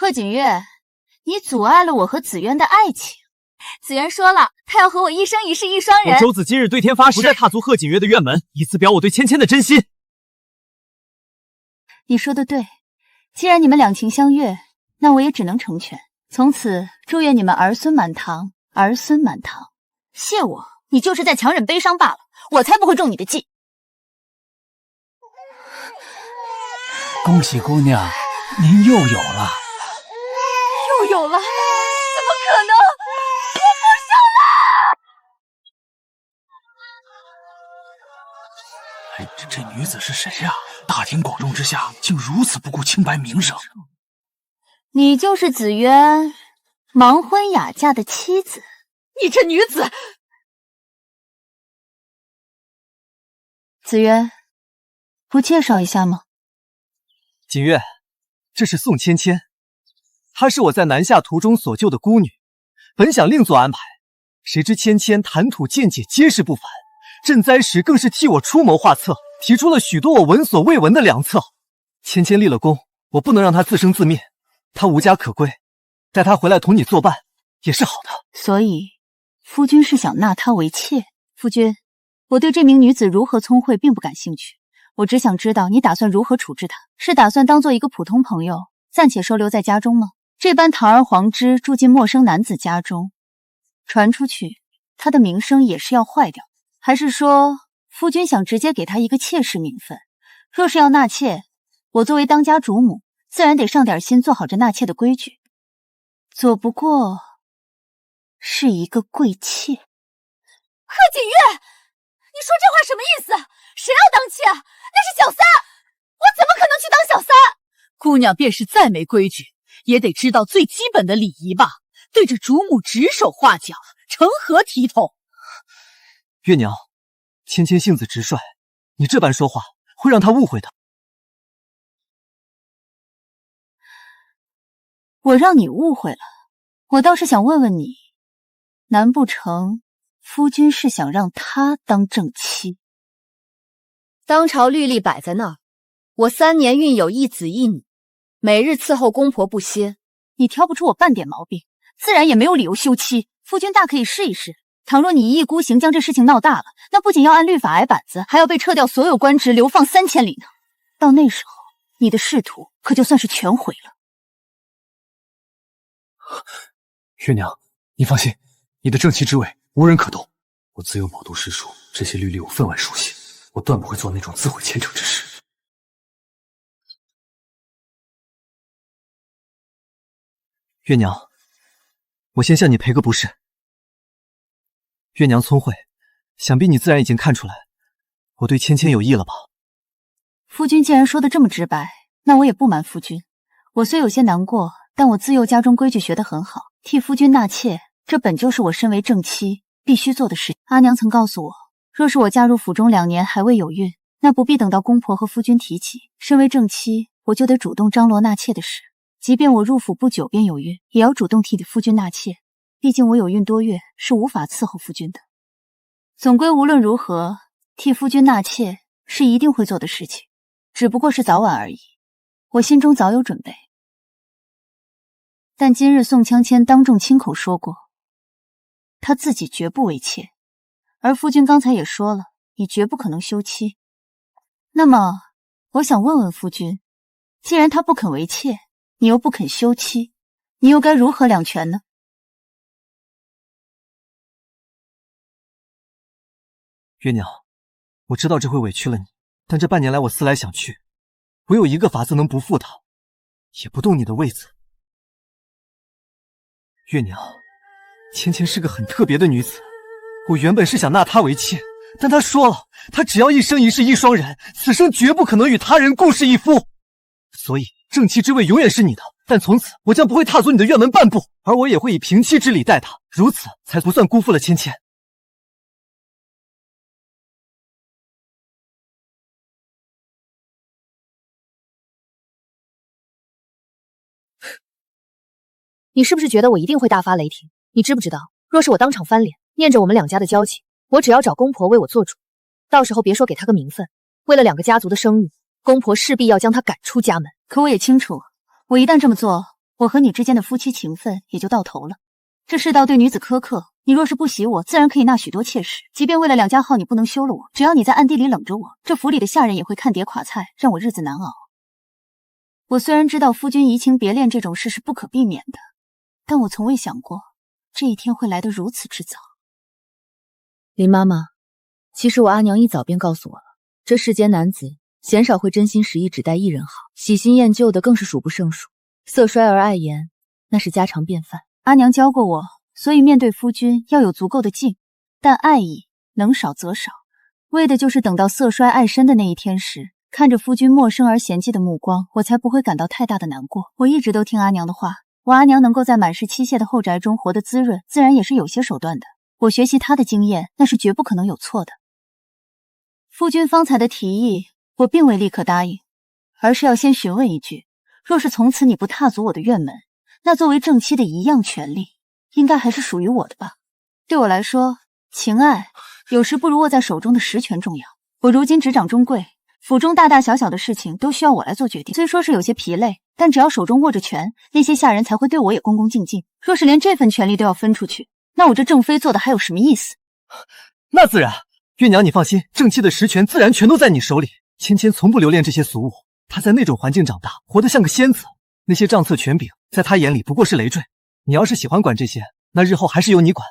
贺锦月，你阻碍了我和紫渊的爱情。紫渊说了，他要和我一生一世一双人。我周子今日对天发誓，不再踏足贺锦月的院门，以此表我对芊芊的真心。你说的对，既然你们两情相悦，那我也只能成全。从此祝愿你们儿孙满堂，儿孙满堂。谢我，你就是在强忍悲伤罢了，我才不会中你的计。恭喜姑娘，您又有了。又有了？怎么可能？我不生了！这女子是谁呀？大庭广众之下，竟如此不顾清白名声。你就是紫渊盲婚哑嫁的妻子。你这女子！紫渊，不介绍一下吗？锦月，这是宋芊芊，她是我在南下途中所救的孤女，本想另做安排，谁知芊芊谈吐见解皆是不凡，赈灾时更是替我出谋划策，提出了许多我闻所未闻的良策。芊芊立了功，我不能让她自生自灭，她无家可归，带她回来同你作伴也是好的。所以夫君是想纳她为妾？夫君，我对这名女子如何聪慧并不感兴趣，我只想知道你打算如何处置她。是打算当做一个普通朋友，暂且收留在家中吗？这般堂而皇之住进陌生男子家中，传出去，他的名声也是要坏掉。还是说，夫君想直接给他一个妾室名分？若是要纳妾，我作为当家主母，自然得上点心，做好这纳妾的规矩。左不过是一个贵妾。贺锦月，你说这话什么意思？谁要当妾？那是小三，我怎么可能去当小三？姑娘便是再没规矩，也得知道最基本的礼仪吧？对着主母指手画脚，成何体统？月娘，芊芊性子直率，你这般说话会让她误会的。我让你误会了，我倒是想问问你，难不成夫君是想让她当正妻？当朝律例摆在那儿，我3年育有1子1女，每日伺候公婆不歇。你挑不出我半点毛病，自然也没有理由休妻。夫君大可以试一试，倘若你一意孤行，将这事情闹大了，那不仅要按律法挨板子，还要被撤掉所有官职，流放3000里呢。到那时候，你的仕途可就算是全毁了。月娘，你放心，你的正妻之位无人可动。我自幼饱读诗书，这些律例我分外熟悉，我断不会做那种自毁前程之事。月娘，我先向你赔个不是。月娘聪慧，想必你自然已经看出来，我对芊芊有意了吧？夫君既然说的这么直白，那我也不瞒夫君，我虽有些难过，但我自幼家中规矩学得很好，替夫君纳妾，这本就是我身为正妻必须做的事。阿娘曾告诉我，若是我嫁入府中2年还未有孕，那不必等到公婆和夫君提起，身为正妻，我就得主动张罗纳妾的事。即便我入府不久便有孕，也要主动替夫君纳妾，毕竟我有孕多月，是无法伺候夫君的。总归无论如何，替夫君纳妾是一定会做的事情，只不过是早晚而已。我心中早有准备。但今日宋芊芊当众亲口说过，她自己绝不为妾，而夫君刚才也说了，你绝不可能休妻。那么，我想问问夫君，既然她不肯为妾，你又不肯休妻，你又该如何两全呢？月娘，我知道这会委屈了你，但这半年来我思来想去，我有一个法子能不负她，也不动你的位子。月娘，芊芊是个很特别的女子，我原本是想纳她为妾，但她说了，她只要一生一世一双人，此生绝不可能与他人共侍一夫。所以正妻之位永远是你的，但从此我将不会踏足你的院门半步，而我也会以平妻之礼待她，如此才不算辜负了芊芊。你是不是觉得我一定会大发雷霆？你知不知道，若是我当场翻脸，念着我们2家的交情，我只要找公婆为我做主，到时候别说给他个名分，为了2个家族的声誉，公婆势必要将他赶出家门。可我也清楚，我一旦这么做，我和你之间的夫妻情分也就到头了。这世道对女子苛刻，你若是不喜我，自然可以纳许多妾室。即便为了两家号你不能休了我，只要你在暗地里冷着我，这府里的下人也会看碟垮菜，让我日子难熬。我虽然知道夫君移情别恋这种事是不可避免的，但我从未想过这一天会来得如此之早。林妈妈，其实我阿娘一早便告诉我了，这世间男子鲜少会真心实意只待一人好，喜新厌旧的更是数不胜数，色衰而爱颜那是家常便饭。阿娘教过我，所以面对夫君要有足够的敬，但爱意能少则少，为的就是等到色衰爱深的那一天时，看着夫君陌生而嫌弃的目光，我才不会感到太大的难过。我一直都听阿娘的话，我阿娘能够在满是妻妾的后宅中活得滋润，自然也是有些手段的。我学习她的经验，那是绝不可能有错的。夫君方才的提议，我并未立刻答应，而是要先询问一句：若是从此你不踏足我的院门，那作为正妻的一样权利，应该还是属于我的吧？对我来说，情爱有时不如握在手中的实权重要。我如今执掌中贵，府中大大小小的事情都需要我来做决定。虽说是有些疲累，但只要手中握着权，那些下人才会对我也恭恭敬敬。若是连这份权利都要分出去，那我这正妃做的还有什么意思？那自然，月娘你放心，正妻的实权自然全都在你手里。芊芊从不留恋这些俗物，她在那种环境长大，活得像个仙子。那些账册权柄，在她眼里不过是累赘。你要是喜欢管这些，那日后还是由你管。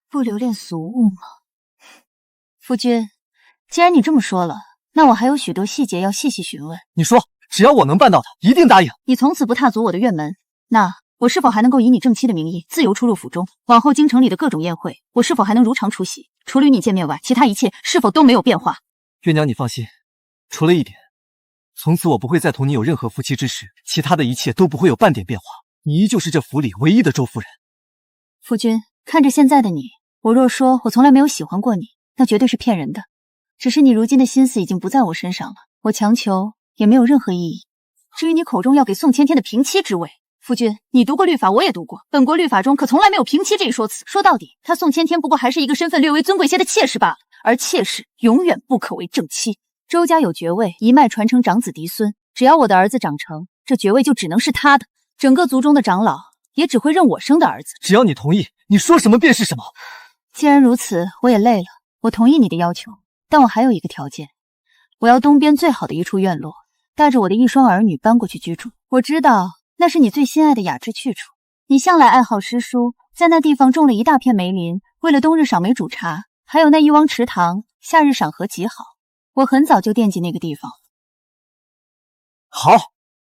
不留恋俗物吗？夫君，既然你这么说了，那我还有许多细节要细细询问。你说，只要我能办到的，一定答应。你从此不踏足我的院门，那我是否还能够以你正妻的名义自由出入府中？往后京城里的各种宴会，我是否还能如常出席？除了与你见面外，其他一切是否都没有变化？月娘你放心，除了一点，从此我不会再同你有任何夫妻之事，其他的一切都不会有半点变化。你依旧是这府里唯一的周夫人。夫君，看着现在的你，我若说我从来没有喜欢过你，那绝对是骗人的。只是你如今的心思已经不在我身上了，我强求也没有任何意义。至于你口中要给宋芊芊的平妻之位，夫君，你读过律法，我也读过，本国律法中可从来没有平妻这一说辞。说到底，她宋芊芊不过还是一个身份略微尊贵些的妾室罢了，而妾室永远不可为正妻。周家有爵位，一脉传承长子嫡孙，只要我的儿子长成，这爵位就只能是他的，整个族中的长老也只会认我生的儿子。只要你同意，你说什么便是什么。既然如此，我也累了，我同意你的要求，但我还有一个条件，我要东边最好的一处院落，带着我的一双儿女搬过去居住。我知道那是你最心爱的雅致去处，你向来爱好诗书，在那地方种了一大片梅林，为了冬日赏梅煮茶，还有那一汪池塘，夏日赏荷极好。我很早就惦记那个地方。好，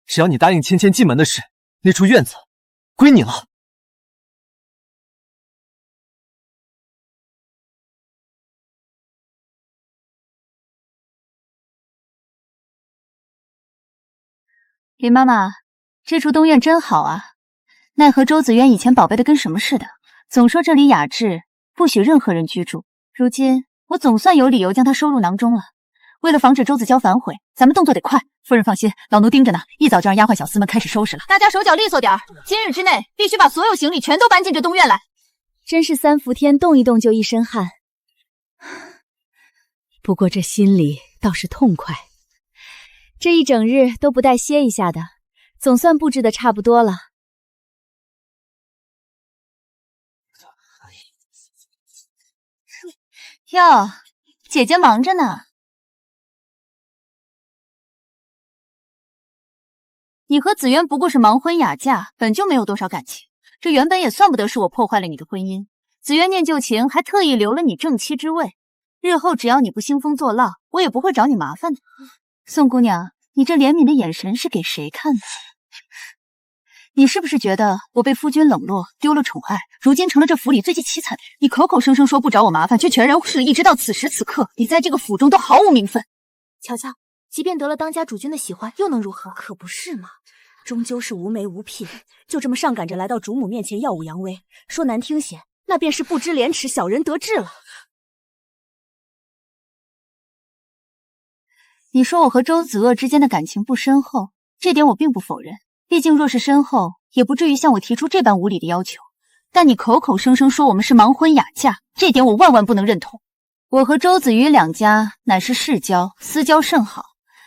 只要你答应芊芊进门的事，那处院子归你了。林妈妈，这处东院真好啊，奈何周子渊以前宝贝的跟什么似的，总说这里雅致，不许任何人居住。如今我总算有理由将他收入囊中了。为了防止周子娇反悔，咱们动作得快。夫人放心，老奴盯着呢，一早就让丫鬟小厮们开始收拾了。大家手脚利索点儿，今日之内必须把所有行李全都搬进这东院来。真是三伏天动一动就一身汗，不过这心里倒是痛快。这一整日都不带歇一下的，总算布置的差不多了。哟，姐姐忙着呢。你和子渊不过是盲婚哑嫁，本就没有多少感情，这原本也算不得是我破坏了你的婚姻。子渊念旧情，还特意留了你正妻之位，日后只要你不兴风作浪，我也不会找你麻烦的。宋姑娘，你这怜悯的眼神是给谁看的？你是不是觉得我被夫君冷落，丢了宠爱，如今成了这府里最凄惨的人？你口口声声说不找我麻烦，却全然忽视，一直到此时此刻，你在这个府中都毫无名分。瞧瞧，即便得了当家主君的喜欢，又能如何？可不是嘛，终究是无媒无聘，就这么上赶着来到主母面前耀武扬威，说难听些，那便是不知廉耻，小人得志了。你说我和周子鄂之间的感情不深厚，这点我并不否认。毕竟若是深厚，也不至于向我提出这般无理的要求。但你口口声声说我们是盲婚哑嫁，这点我万万不能认同。我和周子瑜两家乃是世交，私交甚好，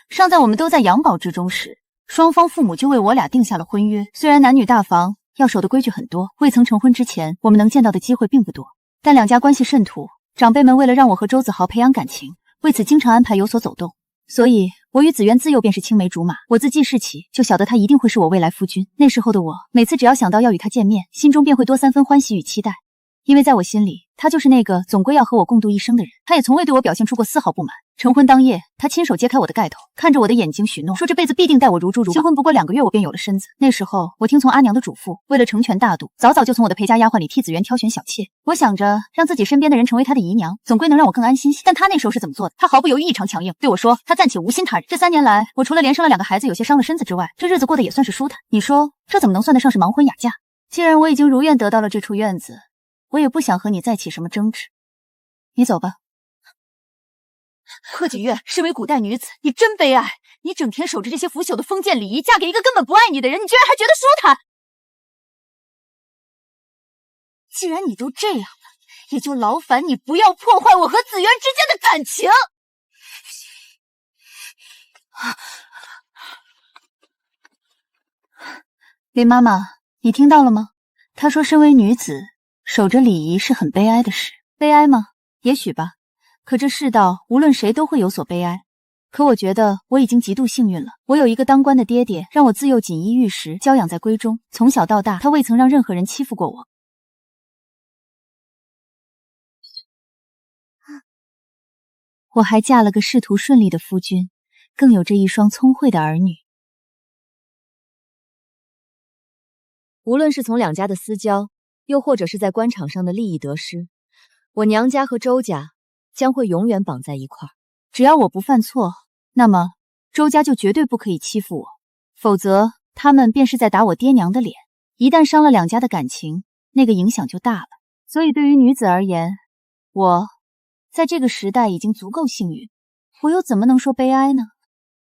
尚在我们都在襁褓之中时，双方父母就为我俩定下了婚约。虽然男女大防要守的规矩很多，未曾成婚之前，我们能见到的机会并不多，但两家关系甚笃，长辈们为了让我和周子豪培养感情，为此经常安排有所走动。所以我与子渊自幼便是青梅竹马，我自记事起就晓得他一定会是我未来夫君。那时候的我，每次只要想到要与他见面，心中便会多三分欢喜与期待，因为在我心里，他就是那个总归要和我共度一生的人。他也从未对我表现出过丝毫不满。成婚当夜，他亲手揭开我的盖头，看着我的眼睛许诺，说这辈子必定待我如珠如宝。新婚不过2个月，我便有了身子。那时候我听从阿娘的嘱咐，为了成全大度，早早就从我的陪嫁丫鬟里替子渊挑选小妾。我想着让自己身边的人成为他的姨娘，总归能让我更安心些。但他那时候是怎么做的？他毫不犹豫，异常强硬，对我说他暂且无心他人。这3年来，我除了连生了2个孩子，有些伤了身子之外，这日子过得也算是舒坦。你说这怎么能算得上是盲婚哑嫁？既然我已经如愿得到了这处院子，我也不想和你再起什么争执。你走吧。贺锦月，身为古代女子，你真悲哀。你整天守着这些腐朽的封建礼仪，嫁给一个根本不爱你的人，你居然还觉得舒坦。既然你都这样了，也就劳烦你不要破坏我和子渊之间的感情。林妈妈，你听到了吗？她说身为女子，守着礼仪是很悲哀的事。悲哀吗？也许吧。可这世道，无论谁都会有所悲哀。可我觉得我已经极度幸运了，我有一个当官的爹爹，让我自幼锦衣玉食，娇养在闺中，从小到大，他未曾让任何人欺负过我。我还嫁了个仕途顺利的夫君，更有着一双聪慧的儿女。无论是从两家的私交，又或者是在官场上的利益得失，我娘家和周家将会永远绑在一块儿。只要我不犯错，那么周家就绝对不可以欺负我，否则他们便是在打我爹娘的脸。一旦伤了两家的感情，那个影响就大了。所以对于女子而言，我在这个时代已经足够幸运，我又怎么能说悲哀呢？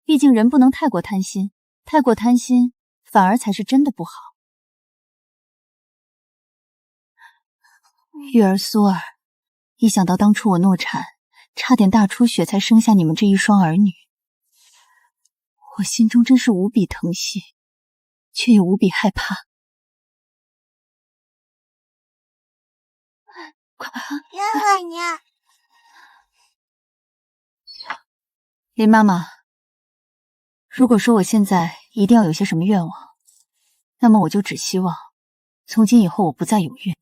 毕竟人不能太过贪心，太过贪心反而才是真的不好。玉儿、苏儿，一想到当初我诺产，差点大出血才生下你们这一双儿女，我心中真是无比疼惜，却又无比害怕。快，愿和你。林妈妈，如果说我现在一定要有些什么愿望，那么我就只希望从今以后我不再有孕。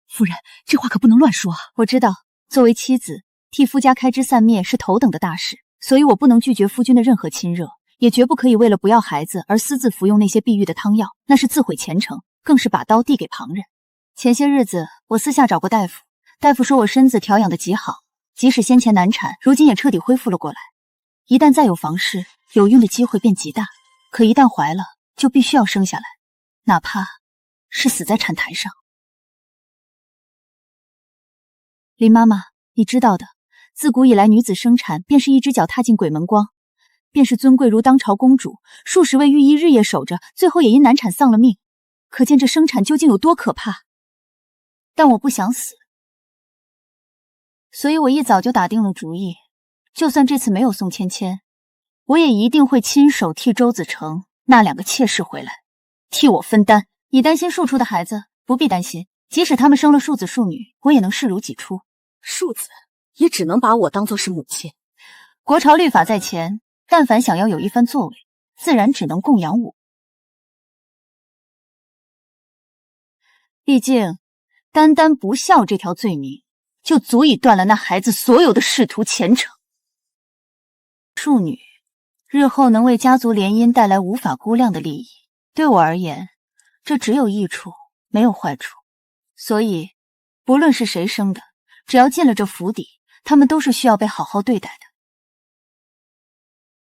夫人，这话可不能乱说啊！我知道，作为妻子，替夫家开枝散叶是头等的大事，所以我不能拒绝夫君的任何亲热，也绝不可以为了不要孩子而私自服用那些避孕的汤药，那是自毁前程，更是把刀递给旁人。前些日子我私下找过大夫，大夫说我身子调养得极好，即使先前难产，如今也彻底恢复了过来。一旦再有房事，有孕的机会便极大。可一旦怀了，就必须要生下来，哪怕是死在产台上。林妈妈，你知道的，自古以来女子生产便是一只脚踏进鬼门关，便是尊贵如当朝公主，数十位御医日夜守着，最后也因难产丧了命，可见这生产究竟有多可怕。但我不想死，所以我一早就打定了主意，就算这次没有宋芊芊，我也一定会亲手替周子成那2个妾室回来，替我分担。你担心庶出的孩子，不必担心，即使他们生了庶子庶女，我也能视如己出。庶子也只能把我当作是母亲。国朝律法在前，但凡想要有一番作为，自然只能供养我。毕竟单单不孝这条罪名，就足以断了那孩子所有的仕途前程。庶女日后能为家族联姻带来无法估量的利益，对我而言，这只有益处，没有坏处。所以不论是谁生的，只要进了这府邸，他们都是需要被好好对待的。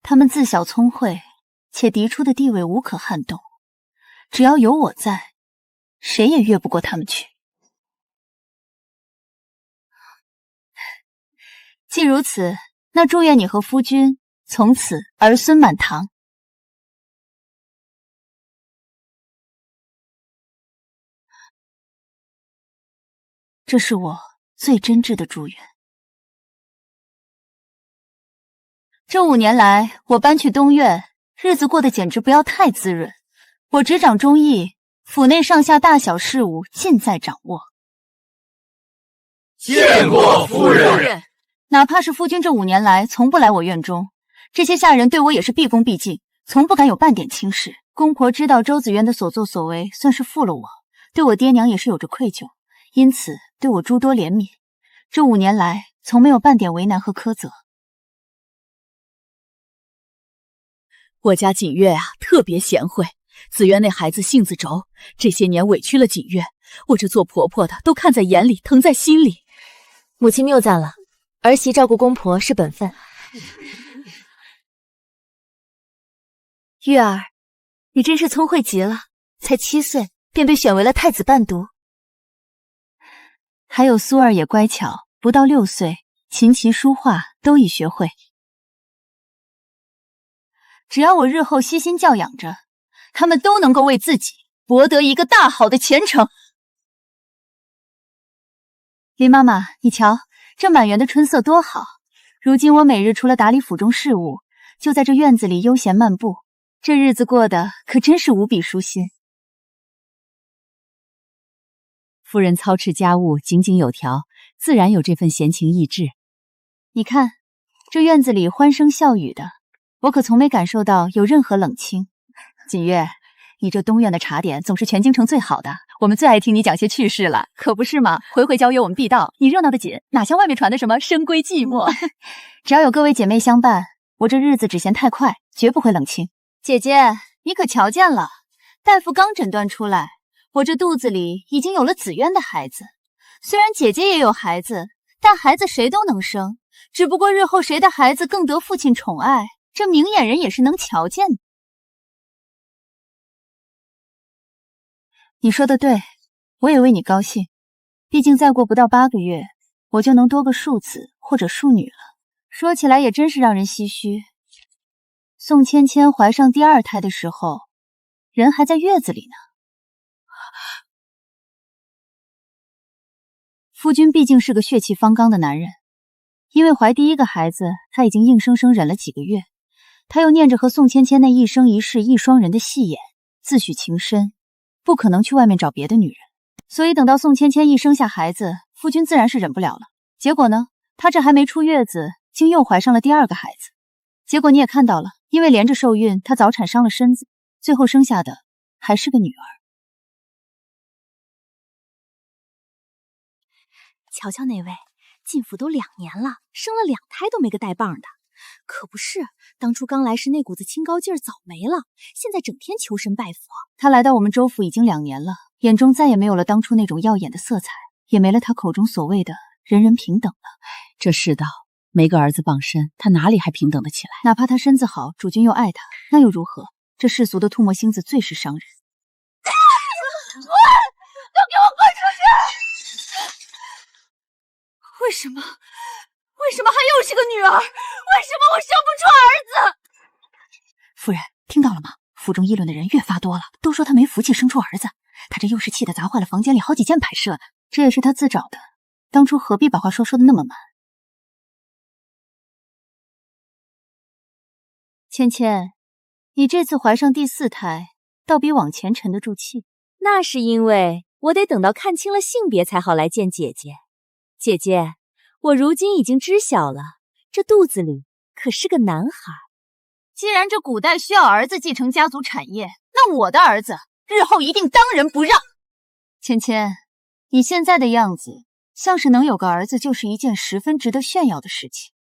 他们自小聪慧，且嫡出的地位无可撼动，只要有我在，谁也越不过他们去。既如此，那祝愿你和夫君从此儿孙满堂。这是我最真挚的祝愿。这5年来，我搬去东院，日子过得简直不要太滋润。我执掌中议，府内上下大小事务尽在掌握。见过夫人。哪怕是夫君这5年来从不来我院中，这些下人对我也是毕恭毕敬，从不敢有半点轻视。公婆知道周子渊的所作所为，算是负了我，对我爹娘也是有着愧疚，因此对我诸多怜悯。这5年来，从没有半点为难和苛责。我家锦月啊，特别贤惠。子渊那孩子性子轴，这些年委屈了锦月，我这做婆婆的都看在眼里，疼在心里。母亲谬赞了，儿媳照顾公婆是本分。玉儿，你真是聪慧极了，才7岁便被选为了太子伴读。还有苏儿也乖巧，不到6岁，琴棋书画都已学会。只要我日后悉心教养着，他们都能够为自己博得一个大好的前程。林妈妈，你瞧，这满园的春色多好！如今我每日除了打理府中事务，就在这院子里悠闲漫步，这日子过得可真是无比舒心。夫人操持家务井井有条，自然有这份闲情逸致。你看，这院子里欢声笑语的，我可从没感受到有任何冷清。锦月，你这东院的茶点总是全京城最好的，我们最爱听你讲些趣事了，可不是吗？回回邀约我们必到，你热闹的紧，哪像外面传的什么深闺寂寞。只要有各位姐妹相伴，我这日子只嫌太快，绝不会冷清。姐姐，你可瞧见了，大夫刚诊断出来，我这肚子里已经有了子渊的孩子。虽然姐姐也有孩子，但孩子谁都能生，只不过日后谁的孩子更得父亲宠爱，这明眼人也是能瞧见的。你说的对，我也为你高兴。毕竟再过不到8个月，我就能多个庶子或者庶女了。说起来也真是让人唏嘘。宋芊芊怀上第2胎的时候，人还在月子里呢。夫君毕竟是个血气方刚的男人，因为怀第1个孩子，他已经硬生生忍了几个月。他又念着和宋芊芊那一生一世一双人的戏眼，自诩情深，不可能去外面找别的女人。所以等到宋芊芊一生下孩子，夫君自然是忍不了了。结果呢，她这还没出月子，竟又怀上了第2个孩子。结果你也看到了，因为连着受孕，她早产伤了身子，最后生下的还是个女儿。瞧瞧那位，进府都2年了，生了2胎都没个带棒的。可不是，当初刚来时那股子清高劲儿早没了，现在整天求神拜佛。他来到我们州府已经2年了，眼中再也没有了当初那种耀眼的色彩，也没了他口中所谓的人人平等了。这世道，没个儿子傍身，他哪里还平等得起来？哪怕他身子好，主君又爱他，那又如何？这世俗的唾沫星子最是伤人。滚！都给我滚出去！为什么？为什么还又是个女儿？为什么我生不出儿子？夫人，听到了吗？府中议论的人越发多了，都说他没福气生出儿子。他这又是气得砸坏了房间里好几件摆设呢。这也是他自找的，当初何必把话说的那么满？芊芊，你这次怀上第4胎，倒比往前沉得住气。那是因为我得等到看清了性别才好来见姐姐。姐姐，我如今已经知晓了，这肚子里可是个男孩。既然这古代需要儿子继承家族产业，那我的儿子日后一定当仁不让。芊芊，你现在的样子，像是能有个儿子就是一件十分值得炫耀的事情。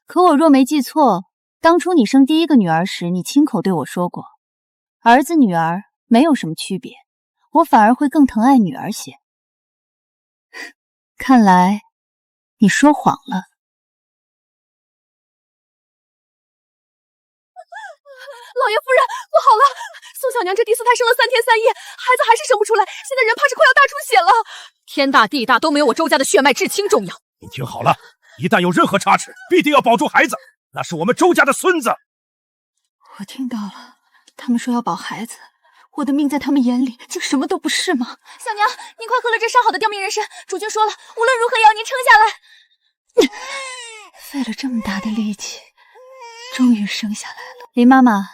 可我若没记错，当初你生第1个女儿时，你亲口对我说过，儿子女儿没有什么区别，我反而会更疼爱女儿些。看来你说谎了。老爷夫人，不好了！宋小娘这第4胎生了3天3夜，孩子还是生不出来，现在人怕是快要大出血了。天大地大都没有我周家的血脉至亲重要。你听好了，一旦有任何差池，必定要保住孩子，那是我们周家的孙子。我听到了，他们说要保孩子，我的命在他们眼里竟什么都不是吗？小娘，您快喝了这烧好的吊命人参，主君说了，无论如何也要您撑下来。费了这么大的力气，终于生下来了。林妈妈，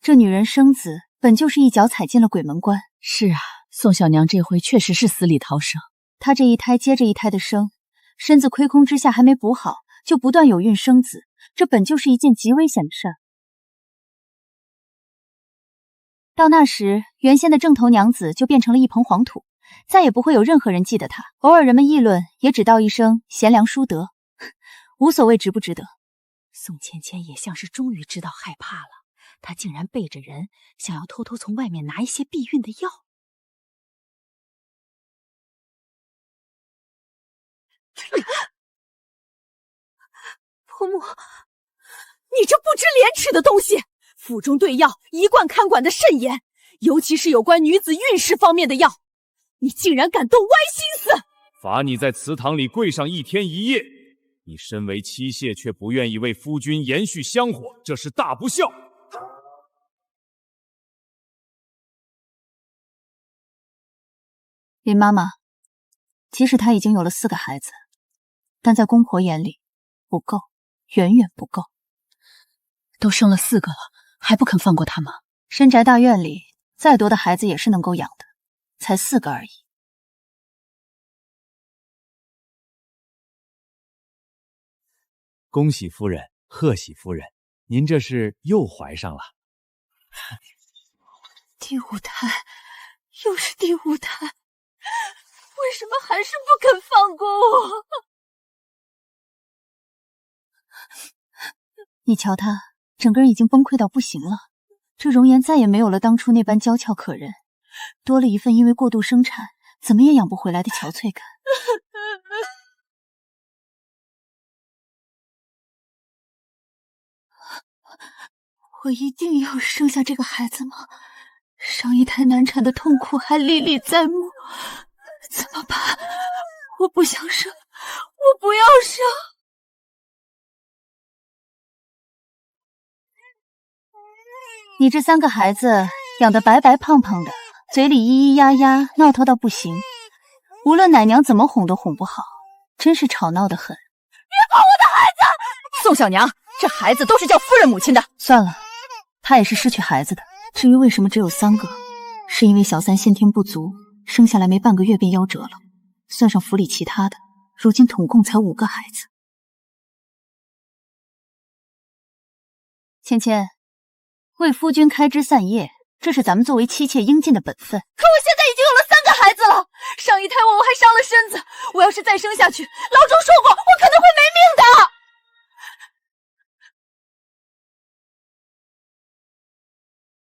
这女人生子本就是一脚踩进了鬼门关。是啊，宋小娘这回确实是死里逃生。她这一胎接着一胎的生，身子亏空之下还没补好，就不断有孕生子，这本就是一件极危险的事儿。到那时，原先的正头娘子就变成了一抔黄土，再也不会有任何人记得她。偶尔人们议论，也只道一声贤良淑德，无所谓值不值得。宋芊芊也像是终于知道害怕了，她竟然背着人想要偷偷从外面拿一些避孕的药。婆母，你这不知廉耻的东西！府中对药一贯看管的甚严，尤其是有关女子运势方面的药，你竟然敢动歪心思！罚你在祠堂里跪上1天1夜。你身为妻妾，却不愿意为夫君延续香火，这是大不孝。林妈妈，即使她已经有了4个孩子，但在公婆眼里不够，远远不够。都生了4个了，还不肯放过他吗？深宅大院里再多的孩子也是能够养的，才4个而已。恭喜夫人，贺喜夫人，您这是又怀上了。第5胎，又是第5胎，为什么还是不肯放过我？你瞧他，整个人已经崩溃到不行了，这容颜再也没有了当初那般娇俏可人，多了一份因为过度生产怎么也养不回来的憔悴感。我一定要生下这个孩子吗？上一胎难产的痛苦还历历在目，怎么办？我不想生，我不要生。你这3个孩子养得白白胖胖的，嘴里咿咿呀呀，闹腾到不行，无论奶娘怎么哄都哄不好，真是吵闹得很。别碰我的孩子！宋小娘，这孩子都是叫夫人母亲的。算了，她也是失去孩子的。至于为什么只有3个，是因为小三先天不足，生下来没半个月便夭折了。算上府里其他的，如今统共才5个孩子。芊芊，为夫君开枝散叶，这是咱们作为妻妾应尽的本分。可我现在已经有了3个孩子了，上一胎我还伤了身子，我要是再生下去，老周说过，我可能会没命的。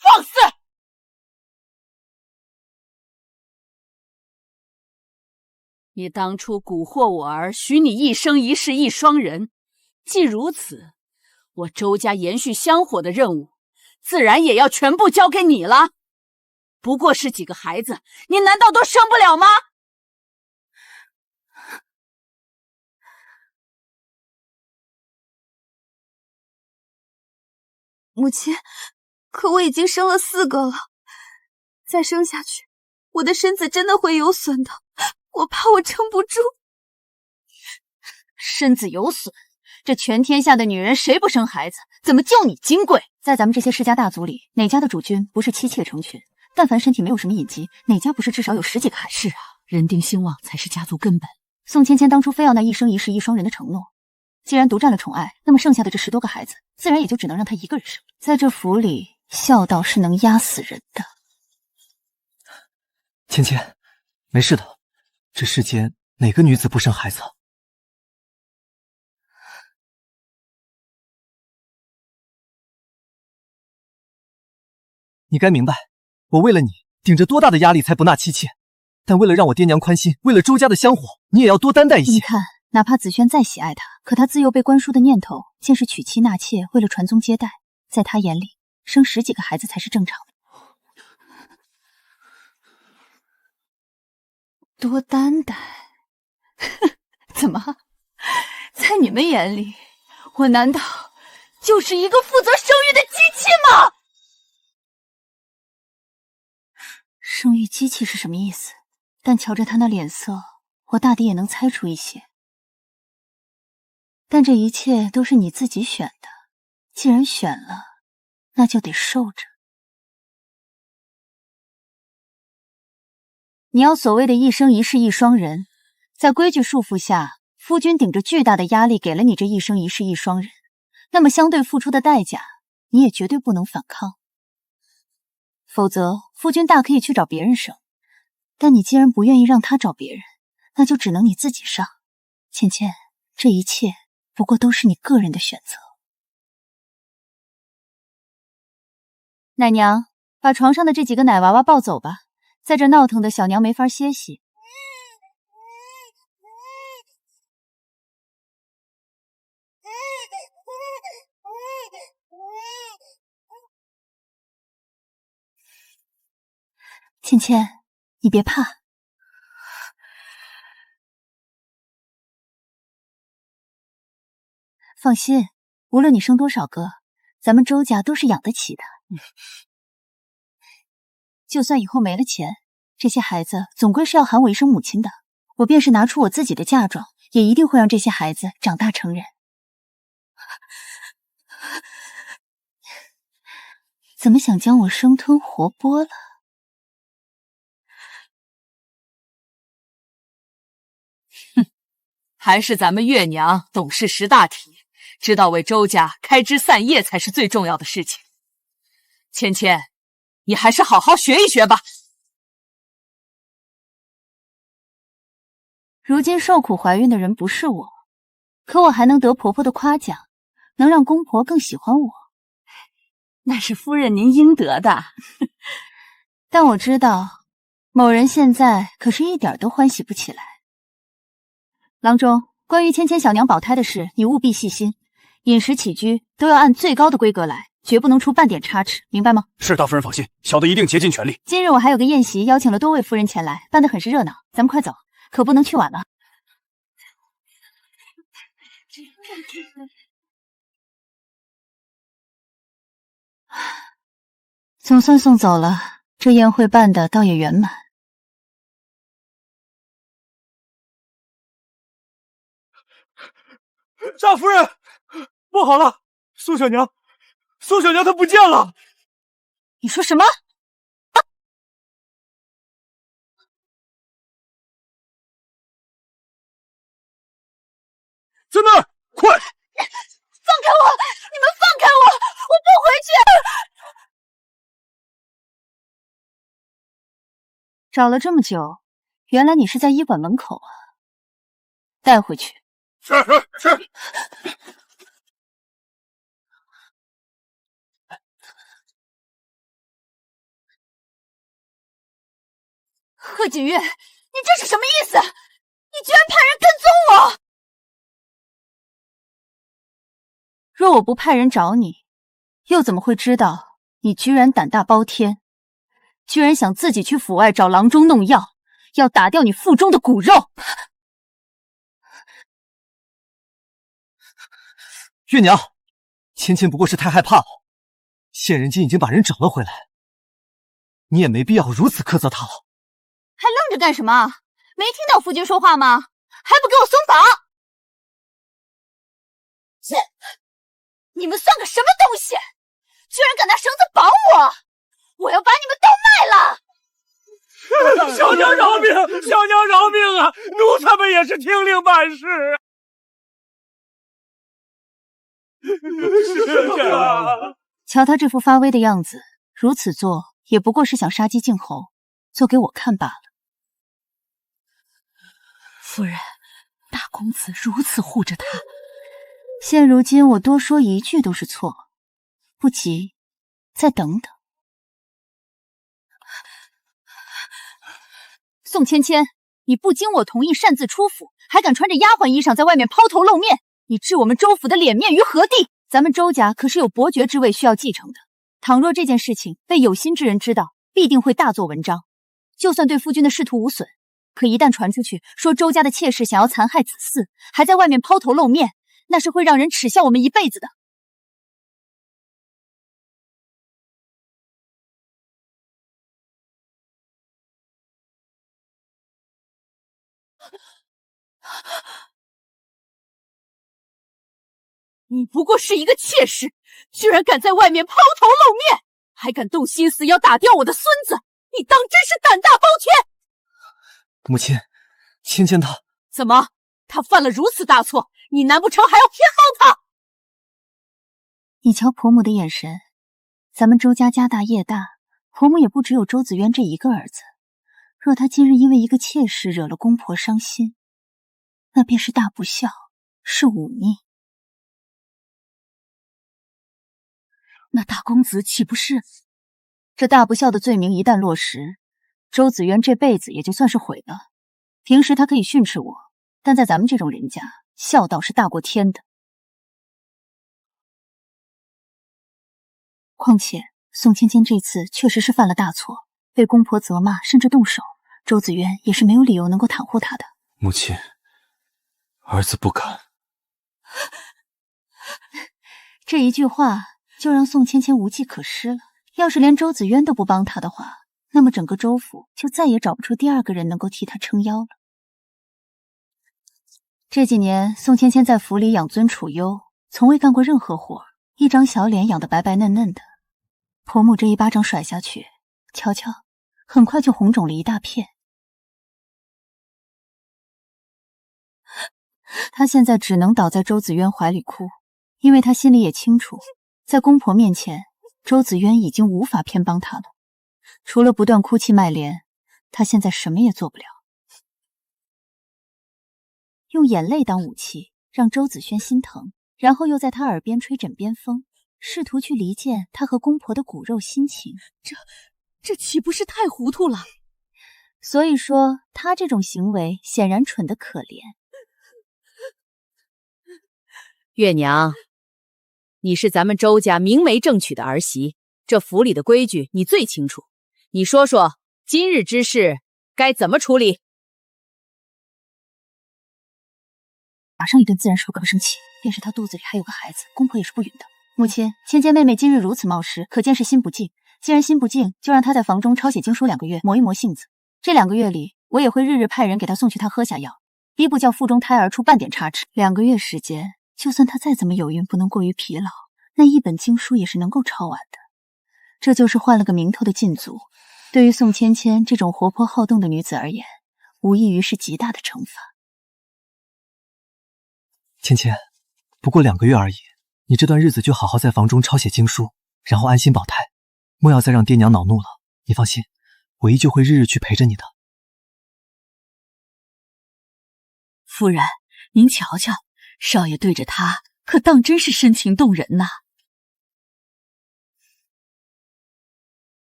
放肆！你当初蛊惑我儿，许你一生一世一双人。既如此，我周家延续香火的任务，自然也要全部交给你了。不过是几个孩子，你难道都生不了吗？母亲，可我已经生了4个了，再生下去，我的身子真的会有损的，我怕我撑不住。身子有损？这全天下的女人谁不生孩子？怎么就你金贵？在咱们这些世家大族里，哪家的主君不是妻妾成群？但凡身体没有什么隐疾，哪家不是至少有10几个孩子？是啊，人丁兴旺才是家族根本。宋芊芊当初非要那一生一世一双人的承诺，既然独占了宠爱，那么剩下的这10多个孩子，自然也就只能让她一个人生。在这府里，孝道是能压死人的。芊芊，没事的，这世间哪个女子不生孩子？你该明白，我为了你顶着多大的压力才不纳妻妾，但为了让我爹娘宽心，为了周家的香火，你也要多担待一些。你看，哪怕紫萱再喜爱他，可他自幼被灌输的念头，竟是娶妻纳妾，为了传宗接代，在他眼里，生10几个孩子才是正常的。多担待？怎么，在你们眼里，我难道就是一个负责生育的机器吗？机器是什么意思？但瞧着他那脸色，我大抵也能猜出一些。但这一切都是你自己选的，既然选了，那就得受着。你要所谓的一生一世一双人，在规矩束缚下，夫君顶着巨大的压力给了你这一生一世一双人，那么相对付出的代价，你也绝对不能反抗。否则，夫君大可以去找别人生，但你既然不愿意让他找别人，那就只能你自己上。倩倩，这一切不过都是你个人的选择。奶娘，把床上的这几个奶娃娃抱走吧，在这闹腾的小娘没法歇息。倩倩，你别怕。放心，无论你生多少个，咱们周家都是养得起的。就算以后没了钱，这些孩子总归是要喊我一声母亲的。我便是拿出我自己的嫁妆，也一定会让这些孩子长大成人。怎么想将我生吞活剥了？还是咱们月娘懂事识大体，知道为周家开枝散叶才是最重要的事情。芊芊，你还是好好学一学吧。如今受苦怀孕的人不是我，可我还能得婆婆的夸奖，能让公婆更喜欢我，那是夫人您应得的。但我知道，某人现在可是一点都欢喜不起来。郎中，关于芊芊小娘保胎的事，你务必细心，饮食起居都要按最高的规格来，绝不能出半点差池，明白吗？是，大夫人放心，小的一定竭尽全力。今日我还有个宴席，邀请了多位夫人前来，办得很是热闹，咱们快走，可不能去晚了。总算送走了，这宴会办得倒也圆满。大夫人，不好了，宋小娘她不见了！你说什么？在那儿，快！放开我！你们放开我！我不回去！找了这么久，原来你是在医馆门口啊！带回去。是。贺锦月，你这是什么意思？你居然派人跟踪我！若我不派人找你，又怎么会知道你居然胆大包天，居然想自己去府外找郎中弄药，要打掉你腹中的骨肉？月娘，芊芊不过是太害怕了，现人今已经把人找了回来，你也没必要如此苛责他了。还愣着干什么？没听到夫君说话吗？还不给我松绑！切！你们算个什么东西？居然敢拿绳子绑我！我要把你们都卖了！小娘饶命！小娘饶命啊！奴才们也是听令办事。瞧他这副发威的样子，如此做也不过是想杀鸡儆猴，做给我看罢了。夫人，大公子如此护着他，现如今我多说一句都是错，不急，再等等。宋芊芊，你不经我同意擅自出府，还敢穿着丫鬟衣裳在外面抛头露面，你置我们周府的脸面于何地？咱们周家可是有伯爵之位需要继承的，倘若这件事情被有心之人知道，必定会大做文章。就算对夫君的仕途无损，可一旦传出去，说周家的妾室想要残害子嗣，还在外面抛头露面，那是会让人耻笑我们一辈子的。你不过是一个妾室，居然敢在外面抛头露面，还敢动心思要打掉我的孙子，你当真是胆大包天！母亲，芊芊她怎么，他犯了如此大错，你难不成还要偏帮他？你瞧婆母的眼神，咱们周家家大业大，婆母也不只有周子渊这一个儿子。若他今日因为一个妾室惹了公婆伤心，那便是大不孝，是忤逆。那大公子岂不是……这大不孝的罪名一旦落实，周子渊这辈子也就算是毁了。平时他可以训斥我，但在咱们这种人家，孝道是大过天的。况且宋芊芊这次确实是犯了大错，被公婆责骂，甚至动手，周子渊也是没有理由能够袒护他的。母亲，儿子不敢。这一句话就让宋芊芊无计可施了。要是连周子渊都不帮他的话，那么整个周府就再也找不出第二个人能够替他撑腰了。这几年，宋芊芊在府里养尊处优，从未干过任何活，一张小脸养得白白嫩嫩的。婆母这一巴掌甩下去，瞧瞧，很快就红肿了一大片。她现在只能倒在周子渊怀里哭，因为她心里也清楚，在公婆面前，周子渊已经无法偏帮她了。除了不断哭泣卖怜，她现在什么也做不了。用眼泪当武器，让周子轩心疼，然后又在他耳边吹枕边风，试图去离间他和公婆的骨肉心情。这岂不是太糊涂了？所以说，他这种行为显然蠢得可怜。月娘，你是咱们周家明媒正娶的儿媳，这府里的规矩你最清楚。你说说，今日之事该怎么处理？马上一顿自然是不可不生气，便是他肚子里还有个孩子，公婆也是不允的。母亲，芊芊妹妹今日如此冒失，可见是心不静。既然心不静，就让她在房中抄写经书2个月，磨一磨性子。这2个月里，我也会日日派人给她送去她喝下药，逼不叫腹中胎儿出半点差池。2个月时间，就算她再怎么有孕，不能过于疲劳，那一本经书也是能够抄完的。这就是换了个名头的禁足，对于宋芊芊这种活泼好动的女子而言，无异于是极大的惩罚。芊芊，不过2个月而已，你这段日子就好好在房中抄写经书，然后安心保胎，莫要再让爹娘恼怒了。你放心，我依旧会日日去陪着你的。夫人，您瞧瞧，少爷对着她可当真是深情动人呐。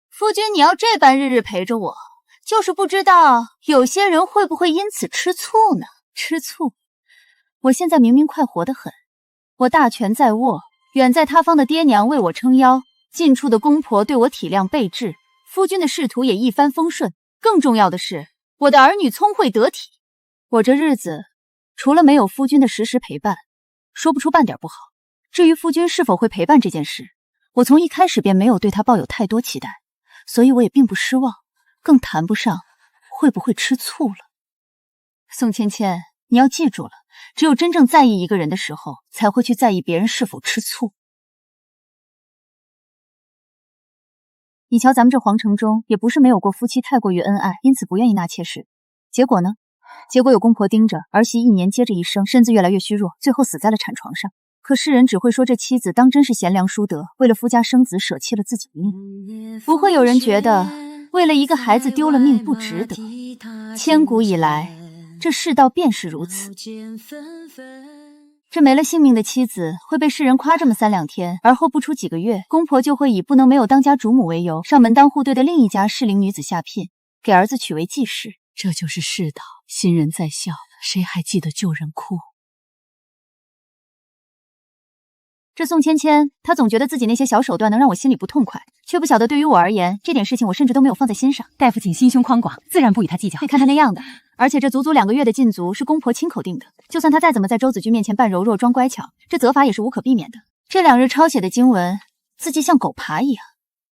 夫君，你要这般日日陪着我，就是不知道有些人会不会因此吃醋呢？吃醋？我现在明明快活得很，我大权在握，远在他方的爹娘为我撑腰，近处的公婆对我体谅备至，夫君的仕途也一帆风顺。更重要的是，我的儿女聪慧得体。我这日子除了没有夫君的时时陪伴，说不出半点不好。至于夫君是否会陪伴这件事，我从一开始便没有对他抱有太多期待，所以我也并不失望，更谈不上会不会吃醋了。宋芊芊，你要记住了，只有真正在意一个人的时候，才会去在意别人是否吃醋。你瞧，咱们这皇城中也不是没有过夫妻太过于恩爱，因此不愿意纳妾室。结果呢？结果有公婆盯着，儿媳1年接着1生，身子越来越虚弱，最后死在了产床上。可世人只会说这妻子当真是贤良淑德，为了夫家生子舍弃了自己的命，不会有人觉得为了一个孩子丢了命不值得。千古以来，这世道便是如此。这没了性命的妻子会被世人夸这么3、2天，而后不出几个月，公婆就会以不能没有当家主母为由，上门当户对的另一家适龄女子下聘，给儿子娶为继室。这就是世道，新人在笑，谁还记得旧人哭？这宋芊芊，她总觉得自己那些小手段能让我心里不痛快，却不晓得对于我而言，这点事情我甚至都没有放在心上。大父亲心胸宽广，自然不与他计较。你看他那样的，而且这足足2个月的禁足是公婆亲口定的，就算他再怎么在周子君面前扮柔弱装乖巧，这责罚也是无可避免的。这2日抄写的经文，字迹像狗爬一样。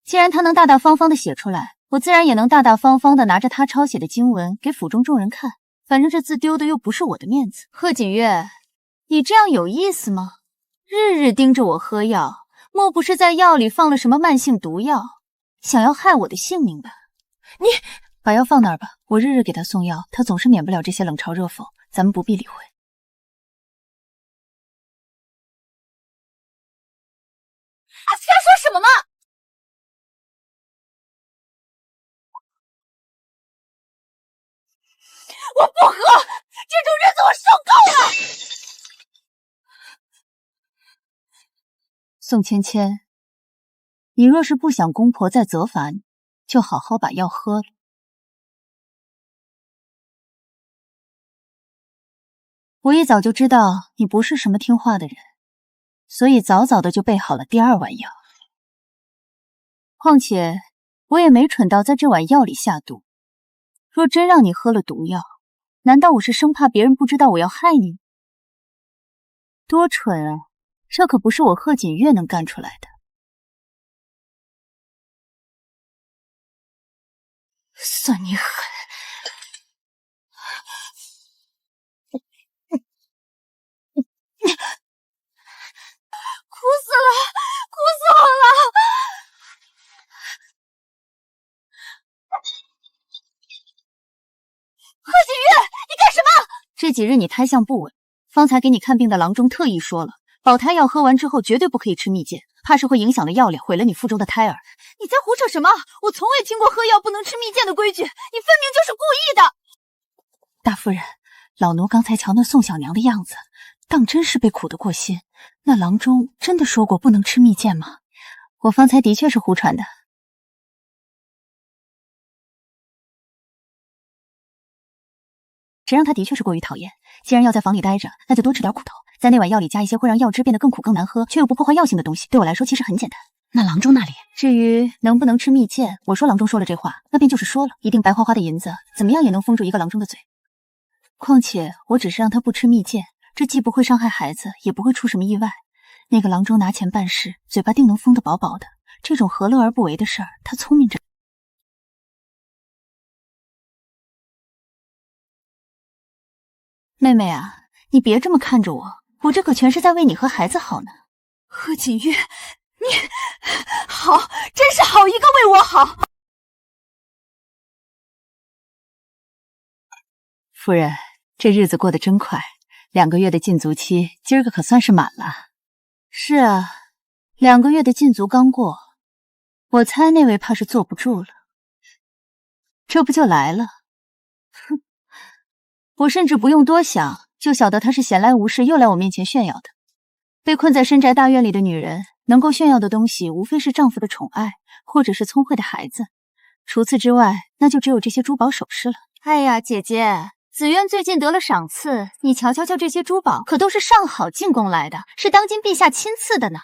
既然他能大大方方的写出来，我自然也能大大方方的拿着他抄写的经文给府中众人看。反正这字丢的又不是我的面子。贺锦月，你这样有意思吗？日日盯着我喝药，莫不是在药里放了什么慢性毒药，想要害我的性命吧？你把药放那儿吧，我日日给他送药，他总是免不了这些冷嘲热讽，咱们不必理会。瞎说什么嘛！我不喝，这种日子我受够了。宋芊芊，你若是不想公婆再责罚你，就好好把药喝了。我一早就知道你不是什么听话的人，所以早早的就备好了第2碗药。况且我也没蠢到在这碗药里下毒，若真让你喝了毒药，难道我是生怕别人不知道我要害你？多蠢啊！这可不是我贺锦月能干出来的。算你狠！哭死了，哭死我了！贺锦月，你干什么？这几日你胎相不稳，方才给你看病的郎中特意说了，保胎药喝完之后绝对不可以吃蜜饯，怕是会影响了药量，毁了你腹中的胎儿。你在胡扯什么？我从未听过喝药不能吃蜜饯的规矩，你分明就是故意的！大夫人，老奴刚才瞧那宋小娘的样子，当真是被苦得过心。那郎中真的说过不能吃蜜饯吗？我方才的确是胡传的。谁让他的确是过于讨厌。既然要在房里待着，那就多吃点苦头，在那碗药里加一些会让药汁变得更苦更难喝，却又不破坏药性的东西，对我来说其实很简单。那郎中那里，至于能不能吃蜜饯，我说郎中说了这话，那便就是说了，一定白花花的银子，怎么样也能封住一个郎中的嘴。况且我只是让他不吃蜜饯，这既不会伤害孩子，也不会出什么意外。那个郎中拿钱办事，嘴巴定能封得饱饱的，这种何乐而不为的事儿，他聪明着。妹妹啊，你别这么看着我，我这可全是在为你和孩子好呢。贺锦月，你好，真是好一个为我好。夫人，这日子过得真快，2个月的禁足期，今儿个可算是满了。是啊，2个月的禁足刚过，我猜那位怕是坐不住了，这不就来了？哼，我甚至不用多想，就晓得他是闲来无事又来我面前炫耀的。被困在深宅大院里的女人，能够炫耀的东西，无非是丈夫的宠爱，或者是聪慧的孩子。除此之外，那就只有这些珠宝首饰了。哎呀，姐姐，紫苑最近得了赏赐，你瞧瞧这些珠宝，可都是上好进贡来的，是当今陛下亲赐的呢。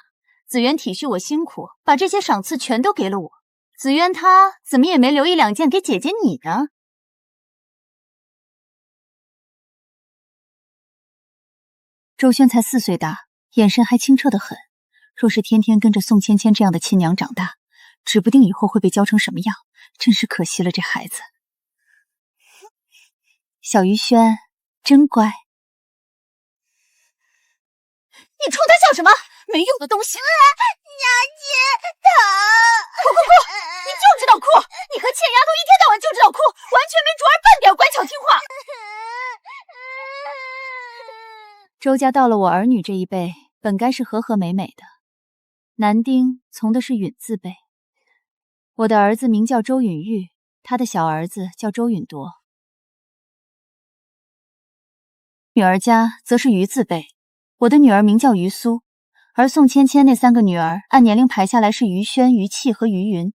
紫苑体恤我辛苦，把这些赏赐全都给了我。紫苑她怎么也没留1、2件给姐姐你呢？周轩才4岁大，眼神还清澈得很。若是天天跟着宋芊芊这样的亲娘长大，指不定以后会被教成什么样，真是可惜了这孩子。小鱼轩真乖。你冲他笑什么？没用的东西！娘亲，疼！哭！你就知道哭！你和倩丫头一天到晚就知道哭，完全没主儿半点乖巧听话。周家到了我儿女这一辈，本该是和和美美的。男丁从的是允字辈，我的儿子名叫周允玉，他的小儿子叫周允铎。女儿家则是余字辈，我的女儿名叫余苏，而宋芊芊那3个女儿按年龄排下来是余轩、余气和余云。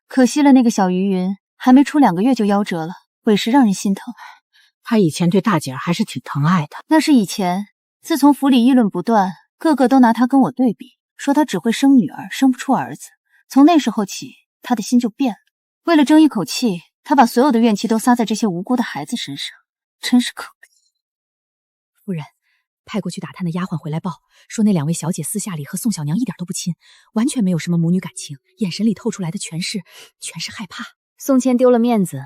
可惜了那个小余云，还没出2个月就夭折了，委实让人心疼。他以前对大姐儿还是挺疼爱的。那是以前，自从府里议论不断，个个都拿他跟我对比，说他只会生女儿，生不出儿子。从那时候起，他的心就变了。为了争一口气，他把所有的怨气都撒在这些无辜的孩子身上，真是可悲。夫人，派过去打探的丫鬟回来报说，那2位小姐私下里和宋小娘一点都不亲，完全没有什么母女感情，眼神里透出来的全是害怕。宋芊丢了面子，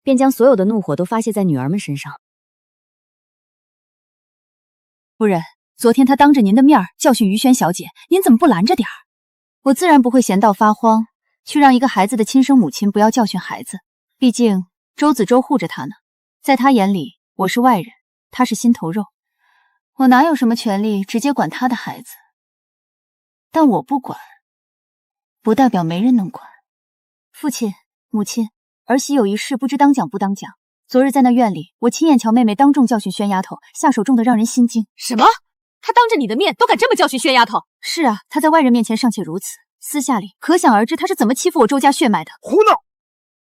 便将所有的怒火都发泄在女儿们身上。夫人，昨天他当着您的面教训于轩小姐，您怎么不拦着点儿？我自然不会闲到发慌，去让一个孩子的亲生母亲不要教训孩子。毕竟周子舟护着他呢，在他眼里，我是外人，他是心头肉，我哪有什么权利直接管他的孩子？但我不管，不代表没人能管。父亲、母亲，儿媳有一事，不知当讲不当讲。昨日在那院里，我亲眼瞧妹妹当众教训轩丫头，下手重得让人心惊。什么？她当着你的面都敢这么教训轩丫头？是啊，她在外人面前尚且如此，私下里可想而知她是怎么欺负我周家血脉的。胡闹！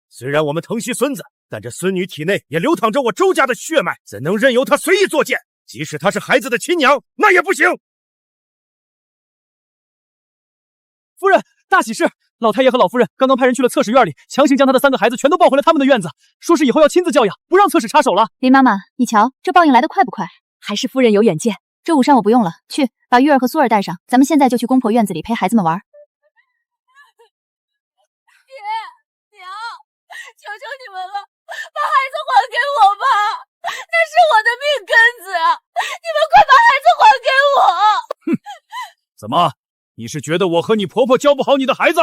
虽然我们疼惜孙子，但这孙女体内也流淌着我周家的血脉，怎能任由她随意作践？即使她是孩子的亲娘，那也不行。夫人，大喜事！老太爷和老夫人刚刚派人去了侧室院里，强行将他的3个孩子全都抱回了他们的院子，说是以后要亲自教养，不让侧室插手了。林妈妈，你瞧这报应来得快不快？还是夫人有远见。这午膳我不用了，去把玉儿和苏儿带上，咱们现在就去公婆院子里陪孩子们玩。爹娘，求求你们了，把孩子还给我吧，那是我的命根子，你们快把孩子还给我！哼，怎么？你是觉得我和你婆婆教不好你的孩子？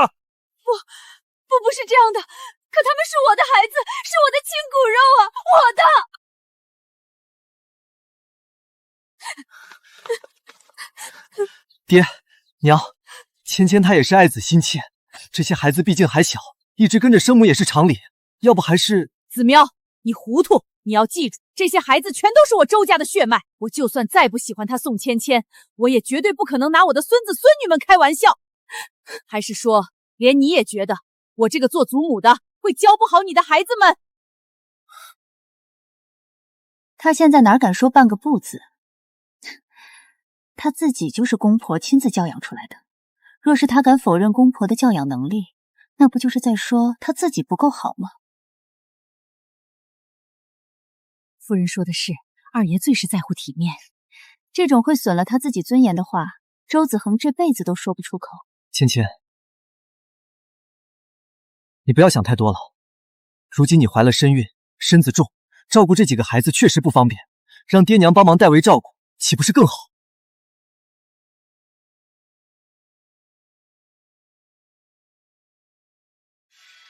不是这样的，可他们是我的孩子，是我的亲骨肉啊，我的。爹娘，芊芊她也是爱子心切，这些孩子毕竟还小，一直跟着生母也是常理，要不还是……子喵，你糊涂！你要记住，这些孩子全都是我周家的血脉，我就算再不喜欢他宋芊芊，我也绝对不可能拿我的孙子孙女们开玩笑。还是说，连你也觉得我这个做祖母的会教不好你的孩子们？他现在哪敢说半个不字？他自己就是公婆亲自教养出来的，若是他敢否认公婆的教养能力，那不就是在说他自己不够好吗？夫人说的是，二爷最是在乎体面，这种会损了他自己尊严的话，周子恒这辈子都说不出口。芊芊，你不要想太多了。如今你怀了身孕，身子重，照顾这几个孩子确实不方便，让爹娘帮忙代为照顾，岂不是更好？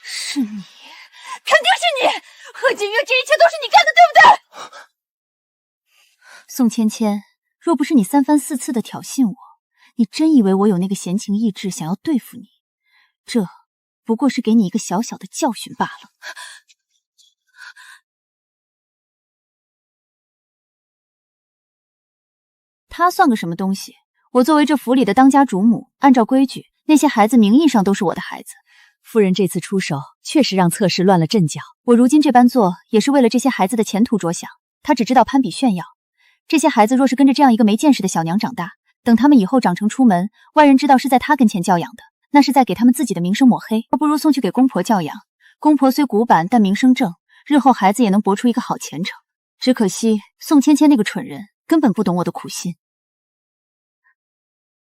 是你，肯定是你！贺锦月，这一切都是你干的，对不对？宋芊芊，若不是你3番4次的挑衅我，你真以为我有那个闲情逸致想要对付你？这不过是给你一个小小的教训罢了。他算个什么东西？我作为这府里的当家主母，按照规矩，那些孩子名义上都是我的孩子。夫人这次出手，确实让侧室乱了阵脚。我如今这般做，也是为了这些孩子的前途着想。他只知道攀比炫耀，这些孩子若是跟着这样一个没见识的小娘长大，等他们以后长成出门，外人知道是在他跟前教养的，那是在给他们自己的名声抹黑，倒不如送去给公婆教养。公婆虽古板，但名声正，日后孩子也能博出一个好前程。只可惜宋芊芊那个蠢人根本不懂我的苦心。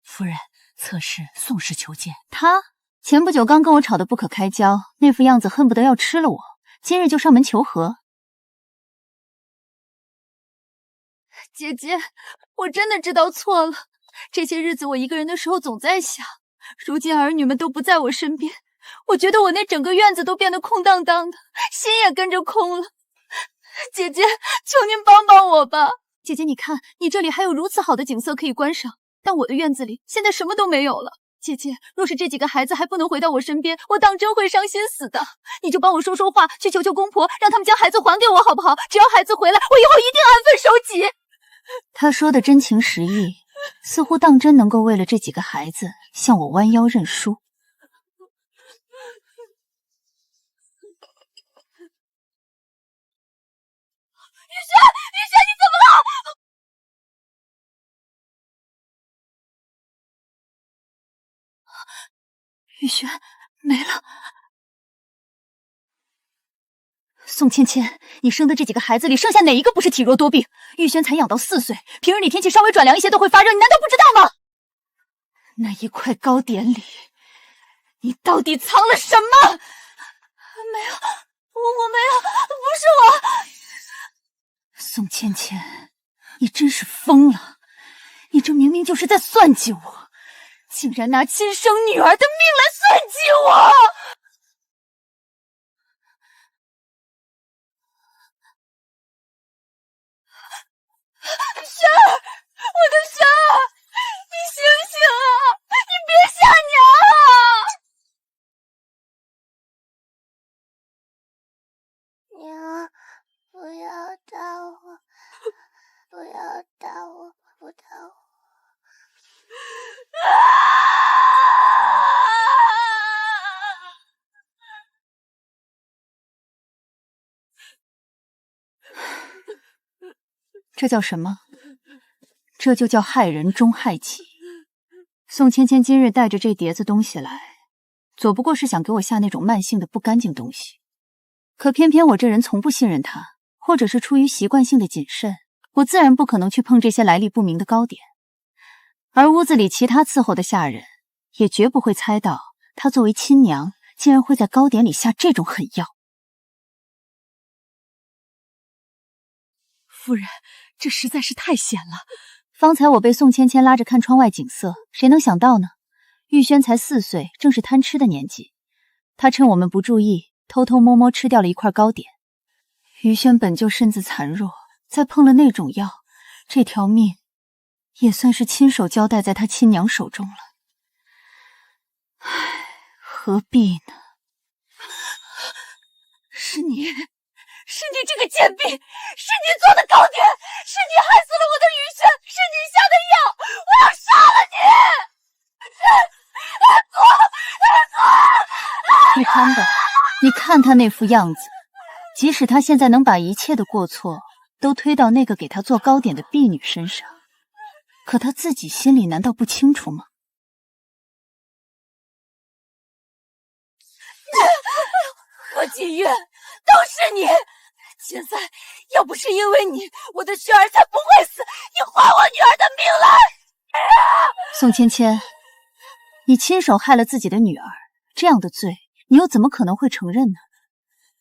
夫人，侧室宋氏求见。他前不久刚跟我吵得不可开交，那副样子恨不得要吃了我，今日就上门求和。姐姐，我真的知道错了。这些日子我一个人的时候总在想，如今儿女们都不在我身边，我觉得我那整个院子都变得空荡荡的，心也跟着空了。姐姐，求您帮帮我吧。姐姐，你看，你这里还有如此好的景色可以观赏，但我的院子里现在什么都没有了。姐姐，若是这几个孩子还不能回到我身边，我当真会伤心死的。你就帮我说说话，去求求公婆，让他们将孩子还给我，好不好？只要孩子回来，我以后一定安分守己。他说的真情实意，似乎当真能够为了这几个孩子向我弯腰认输。雨轩，你怎么了？雨轩没了。宋芊芊，你生的这几个孩子里，剩下哪一个不是体弱多病？玉轩才养到4岁，平日里天气稍微转凉一些都会发热，你难道不知道吗？那一块糕点里，你到底藏了什么？没有，我没有，不是我。宋芊芊，你真是疯了！这明明就是在算计我，竟然拿亲生女儿的命来算计我！轩儿，我的轩儿，你醒醒啊！你别吓娘啊！娘，不要打我，不要打我，不打我！这叫什么？这就叫害人终害己。宋芊芊今日带着这碟子东西来，左不过是想给我下那种慢性的不干净东西。可偏偏我这人从不信任他，或者是出于习惯性的谨慎，我自然不可能去碰这些来历不明的糕点。而屋子里其他伺候的下人也绝不会猜到，她作为亲娘，竟然会在糕点里下这种狠药。夫人，这实在是太险了。方才我被宋芊芊拉着看窗外景色，谁能想到呢？玉轩才4岁，正是贪吃的年纪。他趁我们不注意，偷偷摸摸吃掉了一块糕点。玉轩本就身子残弱，再碰了那种药，这条命也算是亲手交代在他亲娘手中了。唉，何必呢？是你这个贱婢，是你做的糕点，是你害死了我的雨轩，是你下的药，我要杀了你！你看吧，你看他那副样子，即使他现在能把一切的过错都推到那个给他做糕点的婢女身上，可他自己心里难道不清楚吗？何锦月，都是你！现在要不是因为你，我的轩儿才不会死！你还我女儿的命来！宋芊芊，你亲手害了自己的女儿，这样的罪，你又怎么可能会承认呢？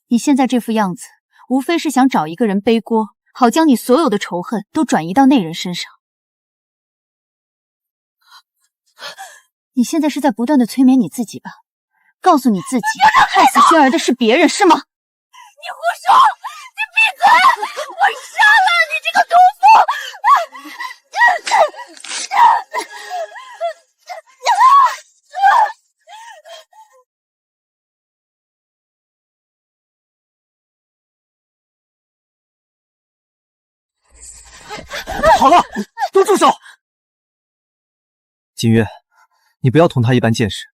你现在这副样子，无非是想找一个人背锅，好将你所有的仇恨都转移到那人身上。你现在是在不断的催眠你自己吧？告诉你自己，害死轩儿的是别人，是吗？你胡说！你闭嘴！我杀了你这个毒妇！好了，都住手！锦月，你不要同他一般见识。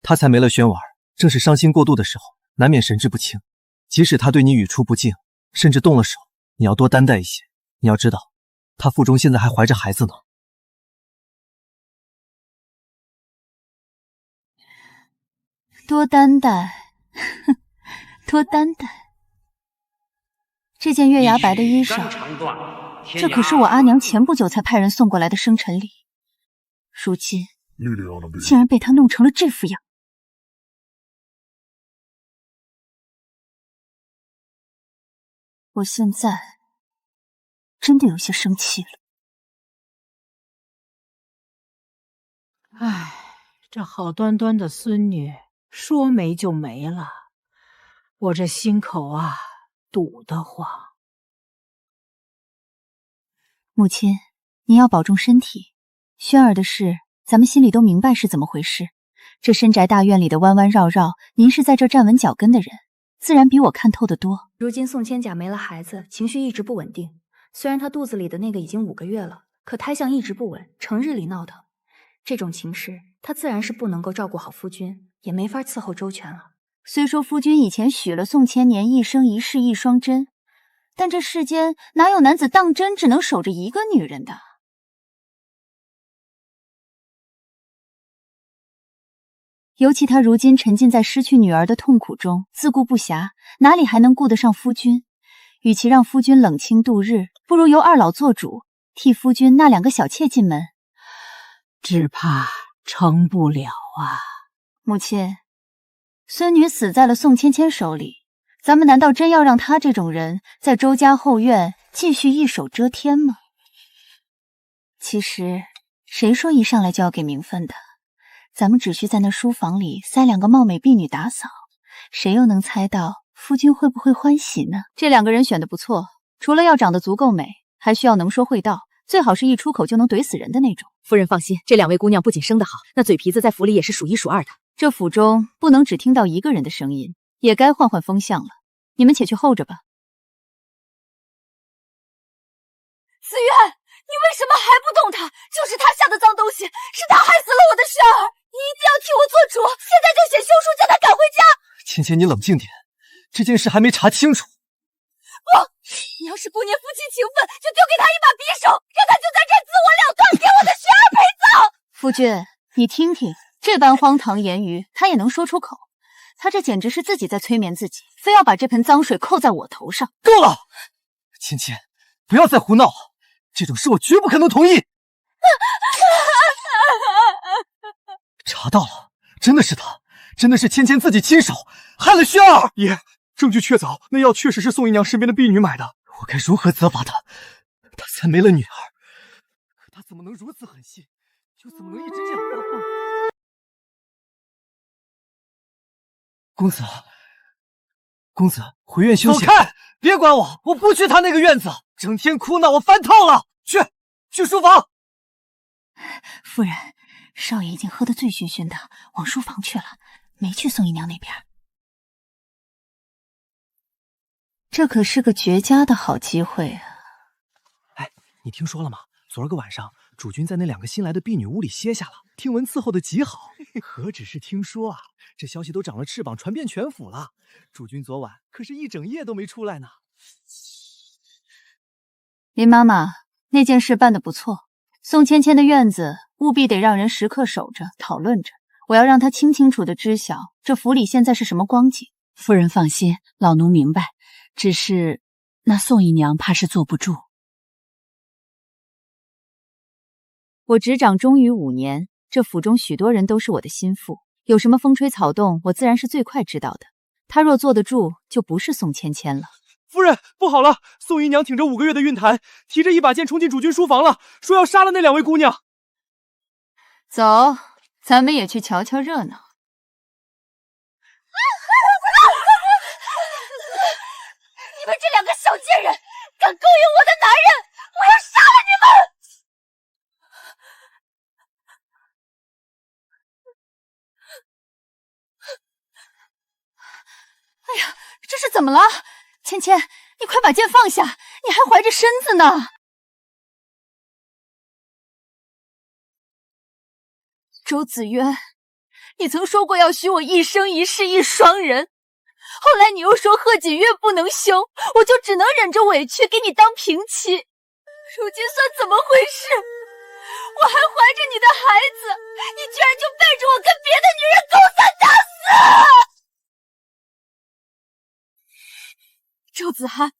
他才没了轩儿，正是伤心过度的时候，难免神志不清。即使他对你语出不敬，甚至动了手，你要多担待一些。你要知道，他腹中现在还怀着孩子呢。多担待，多担待。这件月牙白的衣裳，这可是我阿娘前不久才派人送过来的生辰礼，如今竟然被他弄成了这副样。我现在真的有些生气了。唉，这好端端的孙女说没就没了，我这心口啊堵得慌。母亲，您要保重身体。轩儿的事，咱们心里都明白是怎么回事。这深宅大院里的弯弯绕绕，您是在这站稳脚跟的人，自然比我看透得多。如今宋千甲没了孩子，情绪一直不稳定。虽然她肚子里的那个已经5个月了，可胎相一直不稳，成日里闹腾。这种情势，她自然是不能够照顾好夫君，也没法伺候周全了。虽说夫君以前许了宋千年一生一世一双针，但这世间哪有男子当真只能守着一个女人的？尤其他如今沉浸在失去女儿的痛苦中，自顾不暇，哪里还能顾得上夫君？与其让夫君冷清度日，不如由二老做主，替夫君纳2个小妾进门。只怕成不了啊。母亲，孙女死在了宋芊芊手里，咱们难道真要让她这种人在周家后院继续一手遮天吗？其实谁说一上来就要给名分的？咱们只需在那书房里塞2个貌美婢女打扫，谁又能猜到夫君会不会欢喜呢？这2个人选的不错，除了要长得足够美，还需要能说会道，最好是一出口就能怼死人的那种。夫人放心，这2位姑娘不仅生得好，那嘴皮子在府里也是数1数2的。这府中不能只听到一个人的声音，也该换换风向了。你们且去候着吧。思源，你为什么还不动他？就是他下的脏东西，是他害死了我的轩儿，你一定要替我做主，现在就写休书将他赶回家。芊芊，你冷静点，这件事还没查清楚。不，你要是不念夫妻情分，就丢给他一把匕首，让他就在这自我了断，给我的轩儿陪葬。夫君，你听听，这般荒唐言语，他也能说出口？他这简直是自己在催眠自己，非要把这盆脏水扣在我头上。够了，芊芊，不要再胡闹了，这种事我绝不可能同意。查到了，真的是他，真的是芊芊自己亲手害了轩儿。爷，证据确凿，那药确实是宋姨娘身边的婢女买的。我该如何责罚他？他才没了女儿，可他怎么能如此狠心，又怎么能一直这样发疯？公子，回院休息。走开！别管我，我不去他那个院子，整天哭闹，我烦透了。去书房。夫人，少爷已经喝得醉醺醺的，往书房去了，没去宋姨娘那边。这可是个绝佳的好机会啊！哎，你听说了吗？昨儿个晚上，主君在那2个新来的婢女屋里歇下了，听闻伺候的极好。何止是听说啊，这消息都长了翅膀，传遍全府了。主君昨晚可是一整夜都没出来呢。林妈妈，那件事办得不错，宋芊芊的院子务必得让人时刻守着，讨论着。我要让她清清楚地知晓这府里现在是什么光景。夫人放心，老奴明白，只是那宋姨娘怕是坐不住。我执掌中于5年，这府中许多人都是我的心腹，有什么风吹草动，我自然是最快知道的。她若坐得住，就不是宋芊芊了。夫人，不好了！宋姨娘挺着5个月的孕坛，提着一把剑冲进主君书房了，说要杀了那2位姑娘。走，咱们也去瞧瞧热闹。你们这2个小贱人，敢勾引我的男人，我要杀了你们！哎呀，这是怎么了？芊芊，你快把剑放下，你还怀着身子呢。周子渊，你曾说过要许我一生一世一双人，后来你又说贺锦月不能休，我就只能忍着委屈给你当平妻。如今算怎么回事？我还怀着你的孩子，你居然就背着我跟别的女人勾三搭四！周子涵，你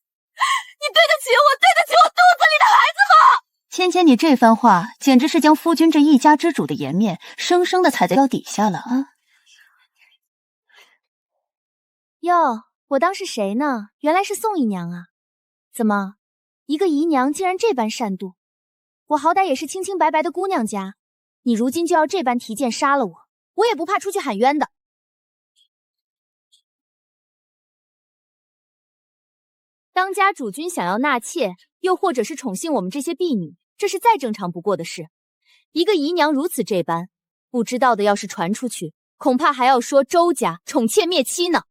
对得起我肚子里的孩子吗？芊芊，你这番话简直是将夫君这一家之主的颜面生生的踩在脚底下了啊！哟，我当是谁呢？原来是宋姨娘啊！怎么，一个姨娘竟然这般善妒？我好歹也是清清白白的姑娘家，你如今就要这般提剑杀了我，我也不怕出去喊冤的。当家主君想要纳妾，又或者是宠幸我们这些婢女，这是再正常不过的事。一个姨娘如此这般，不知道的要是传出去，恐怕还要说周家宠妾灭妻呢。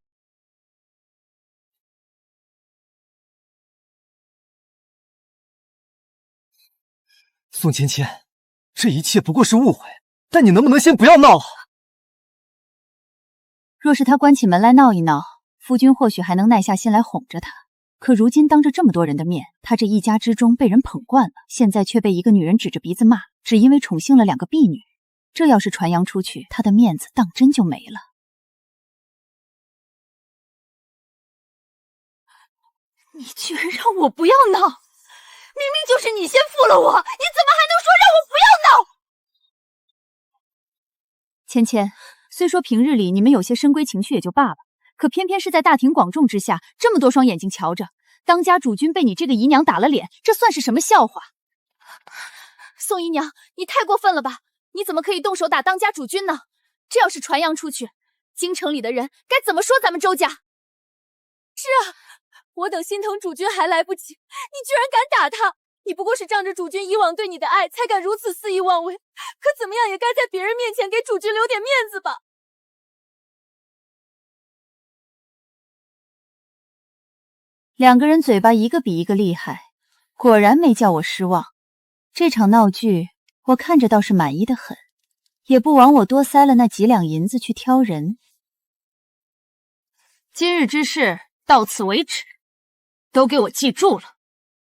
宋芊芊，这一切不过是误会，但你能不能先不要闹了？若是他关起门来闹一闹，夫君或许还能耐下心来哄着他。可如今当着这么多人的面，他这一家之中被人捧惯了，现在却被一个女人指着鼻子骂，只因为宠幸了2个婢女。这要是传扬出去，他的面子当真就没了。你居然让我不要闹！明明就是你先负了我，你怎么还能说让我不要闹？芊芊，虽说平日里你们有些深闺情趣也就罢了，可偏偏是在大庭广众之下，这么多双眼睛瞧着，当家主君被你这个姨娘打了脸，这算是什么笑话？宋姨娘，你太过分了吧！你怎么可以动手打当家主君呢？这要是传扬出去，京城里的人该怎么说咱们周家？是啊，我等心疼主君还来不及，你居然敢打他！你不过是仗着主君以往对你的爱，才敢如此肆意妄为。可怎么样也该在别人面前给主君留点面子吧。两个人嘴巴一个比一个厉害，果然没叫我失望。这场闹剧我看着倒是满意的很，也不枉我多塞了那几两银子去挑人。今日之事到此为止，都给我记住了，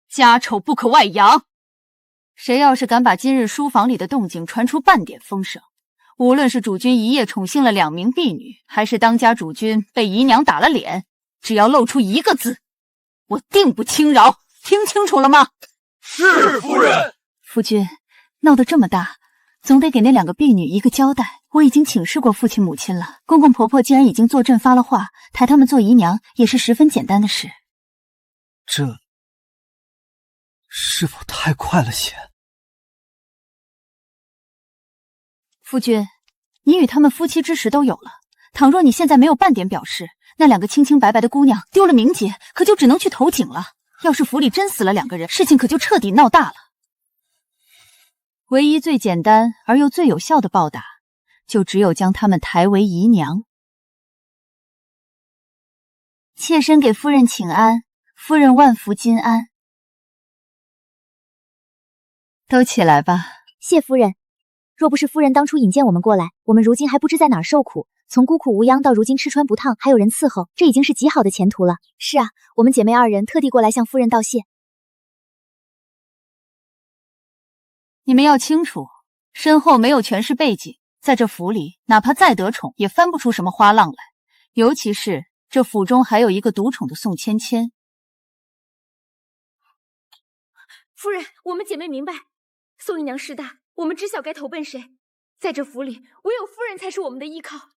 家丑不可外扬。谁要是敢把今日书房里的动静传出半点风声，无论是主君一夜宠幸了2名婢女，还是当家主君被姨娘打了脸，只要露出一个字，我定不轻饶。听清楚了吗？是夫人。夫君，闹得这么大，总得给那2个婢女一个交代。我已经请示过父亲母亲了，公公婆婆既然已经坐镇发了话，抬他们做姨娘也是十分简单的事。这是否太快了些？夫君，你与他们夫妻之实都有了，倘若你现在没有半点表示，那2个清清白白的姑娘丢了名节，可就只能去投井了。要是府里真死了2个人，事情可就彻底闹大了。唯一最简单而又最有效的报答，就只有将他们抬为姨娘。妾身给夫人请安，夫人万福金安。都起来吧。谢夫人。若不是夫人当初引荐我们过来，我们如今还不知在哪儿受苦。从孤苦无央到如今吃穿不烫，还有人伺候，这已经是极好的前途了。是啊，我们姐妹2人特地过来向夫人道谢。你们要清楚，身后没有权势背景，在这府里，哪怕再得宠，也翻不出什么花浪来。尤其是这府中还有一个独宠的宋芊芊。夫人，我们姐妹明白，宋姨娘势大，我们知晓该投奔谁。在这府里，唯有夫人才是我们的依靠。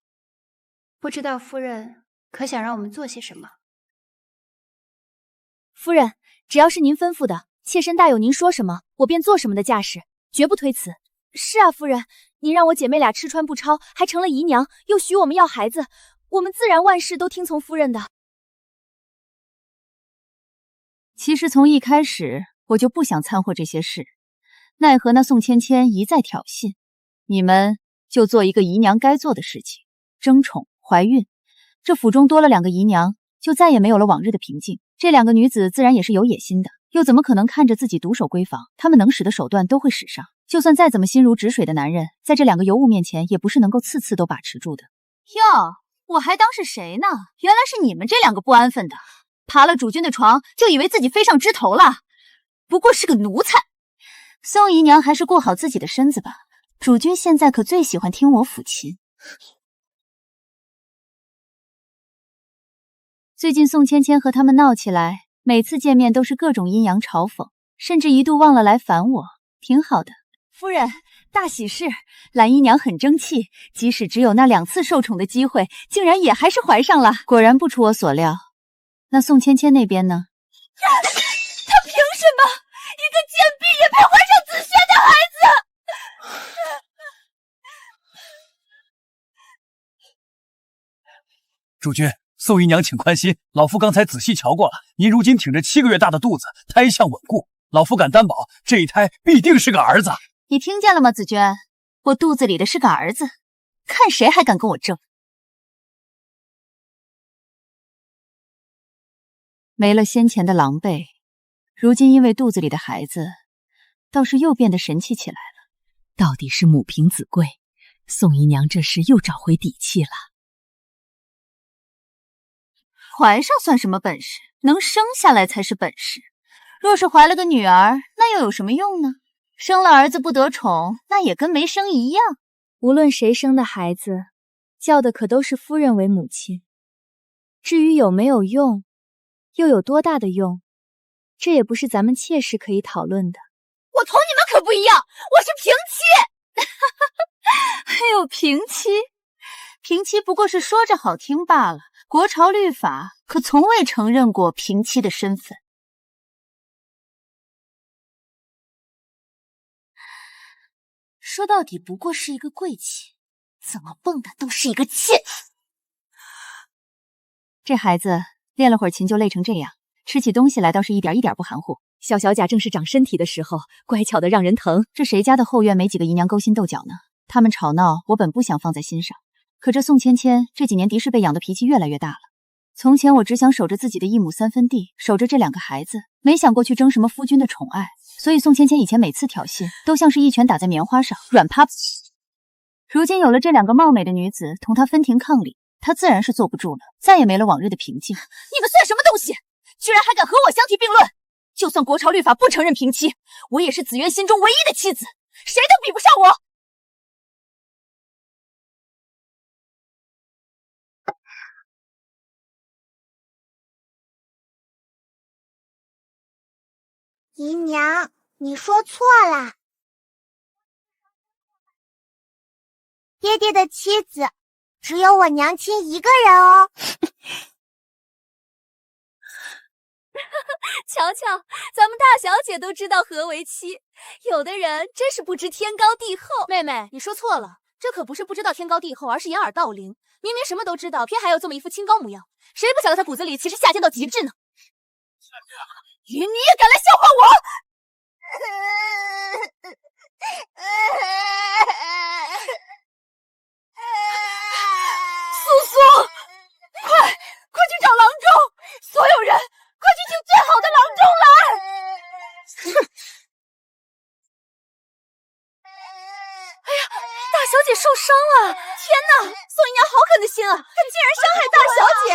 不知道夫人可想让我们做些什么？夫人，只要是您吩咐的，妾身大有您说什么，我便做什么的架势，绝不推辞。是啊，夫人，您让我姐妹俩吃穿不超，还成了姨娘，又许我们要孩子，我们自然万事都听从夫人的。其实从一开始我就不想掺和这些事，奈何那宋芊芊一再挑衅，你们就做一个姨娘该做的事情，争宠怀孕。这府中多了2个姨娘，就再也没有了往日的平静。这2个女子自然也是有野心的，又怎么可能看着自己独守闺房？她们能使的手段都会使上，就算再怎么心如止水的男人，在这2个尤物面前，也不是能够次次都把持住的。哟，我还当是谁呢？原来是你们这2个不安分的，爬了主君的床，就以为自己飞上枝头了，不过是个奴才。宋姨娘还是顾好自己的身子吧，主君现在可最喜欢听我抚琴。最近宋芊芊和他们闹起来，每次见面都是各种阴阳嘲讽，甚至一度忘了来烦我，挺好的。夫人，大喜事，蓝姨娘很争气，即使只有那2次受宠的机会，竟然也还是怀上了。果然不出我所料。那宋芊芊那边呢？她凭什么一个贱婢也配怀上子轩的孩子？主君，宋姨娘请宽心，老夫刚才仔细瞧过了，您如今挺着7个月大的肚子，胎相稳固，老夫敢担保，这一胎必定是个儿子。你听见了吗，紫娟？我肚子里的是个儿子，看谁还敢跟我争！没了先前的狼狈，如今因为肚子里的孩子，倒是又变得神气起来了。到底是母凭子贵，宋姨娘这时又找回底气了。怀上算什么本事？能生下来才是本事。若是怀了个女儿，那又有什么用呢？生了儿子不得宠，那也跟没生一样。无论谁生的孩子，叫的可都是夫人为母亲。至于有没有用，又有多大的用，这也不是咱们妾室可以讨论的。我同你们可不一样，我是平妻。哎呦，平妻，平妻不过是说着好听罢了。国朝律法可从未承认过平妻的身份。说到底不过是一个贵妻，怎么蹦的都是一个妾。这孩子练了会儿琴就累成这样，吃起东西来倒是一点不含糊。小小甲正是长身体的时候，乖巧的让人疼。这谁家的后院没几个姨娘勾心斗角呢？他们吵闹，我本不想放在心上，可这宋芊芊这几年的是被养的脾气越来越大了。从前我只想守着自己的一亩三分地，守着这2个孩子，没想过去争什么夫君的宠爱。所以宋芊芊以前每次挑衅，都像是一拳打在棉花上，软趴。如今有了这2个貌美的女子同他分庭抗礼，他自然是坐不住了，再也没了往日的平静。你们算什么东西，居然还敢和我相提并论！就算国朝律法不承认平妻，我也是紫渊心中唯一的妻子，谁都比不上我。姨娘，你说错了。爹爹的妻子只有我娘亲一个人哦。瞧瞧，咱们大小姐都知道何为妻，有的人真是不知天高地厚。妹妹，你说错了，这可不是不知道天高地厚，而是掩耳盗铃。明明什么都知道，偏还有这么一副清高模样，谁不晓得他骨子里其实下贱到极致呢？你也敢来笑话我？苏苏，快去找郎中！所有人，快去请最好的郎中来！哎呀，大小姐受伤了！天哪，宋姨娘好狠的心啊，她竟然伤害大小姐！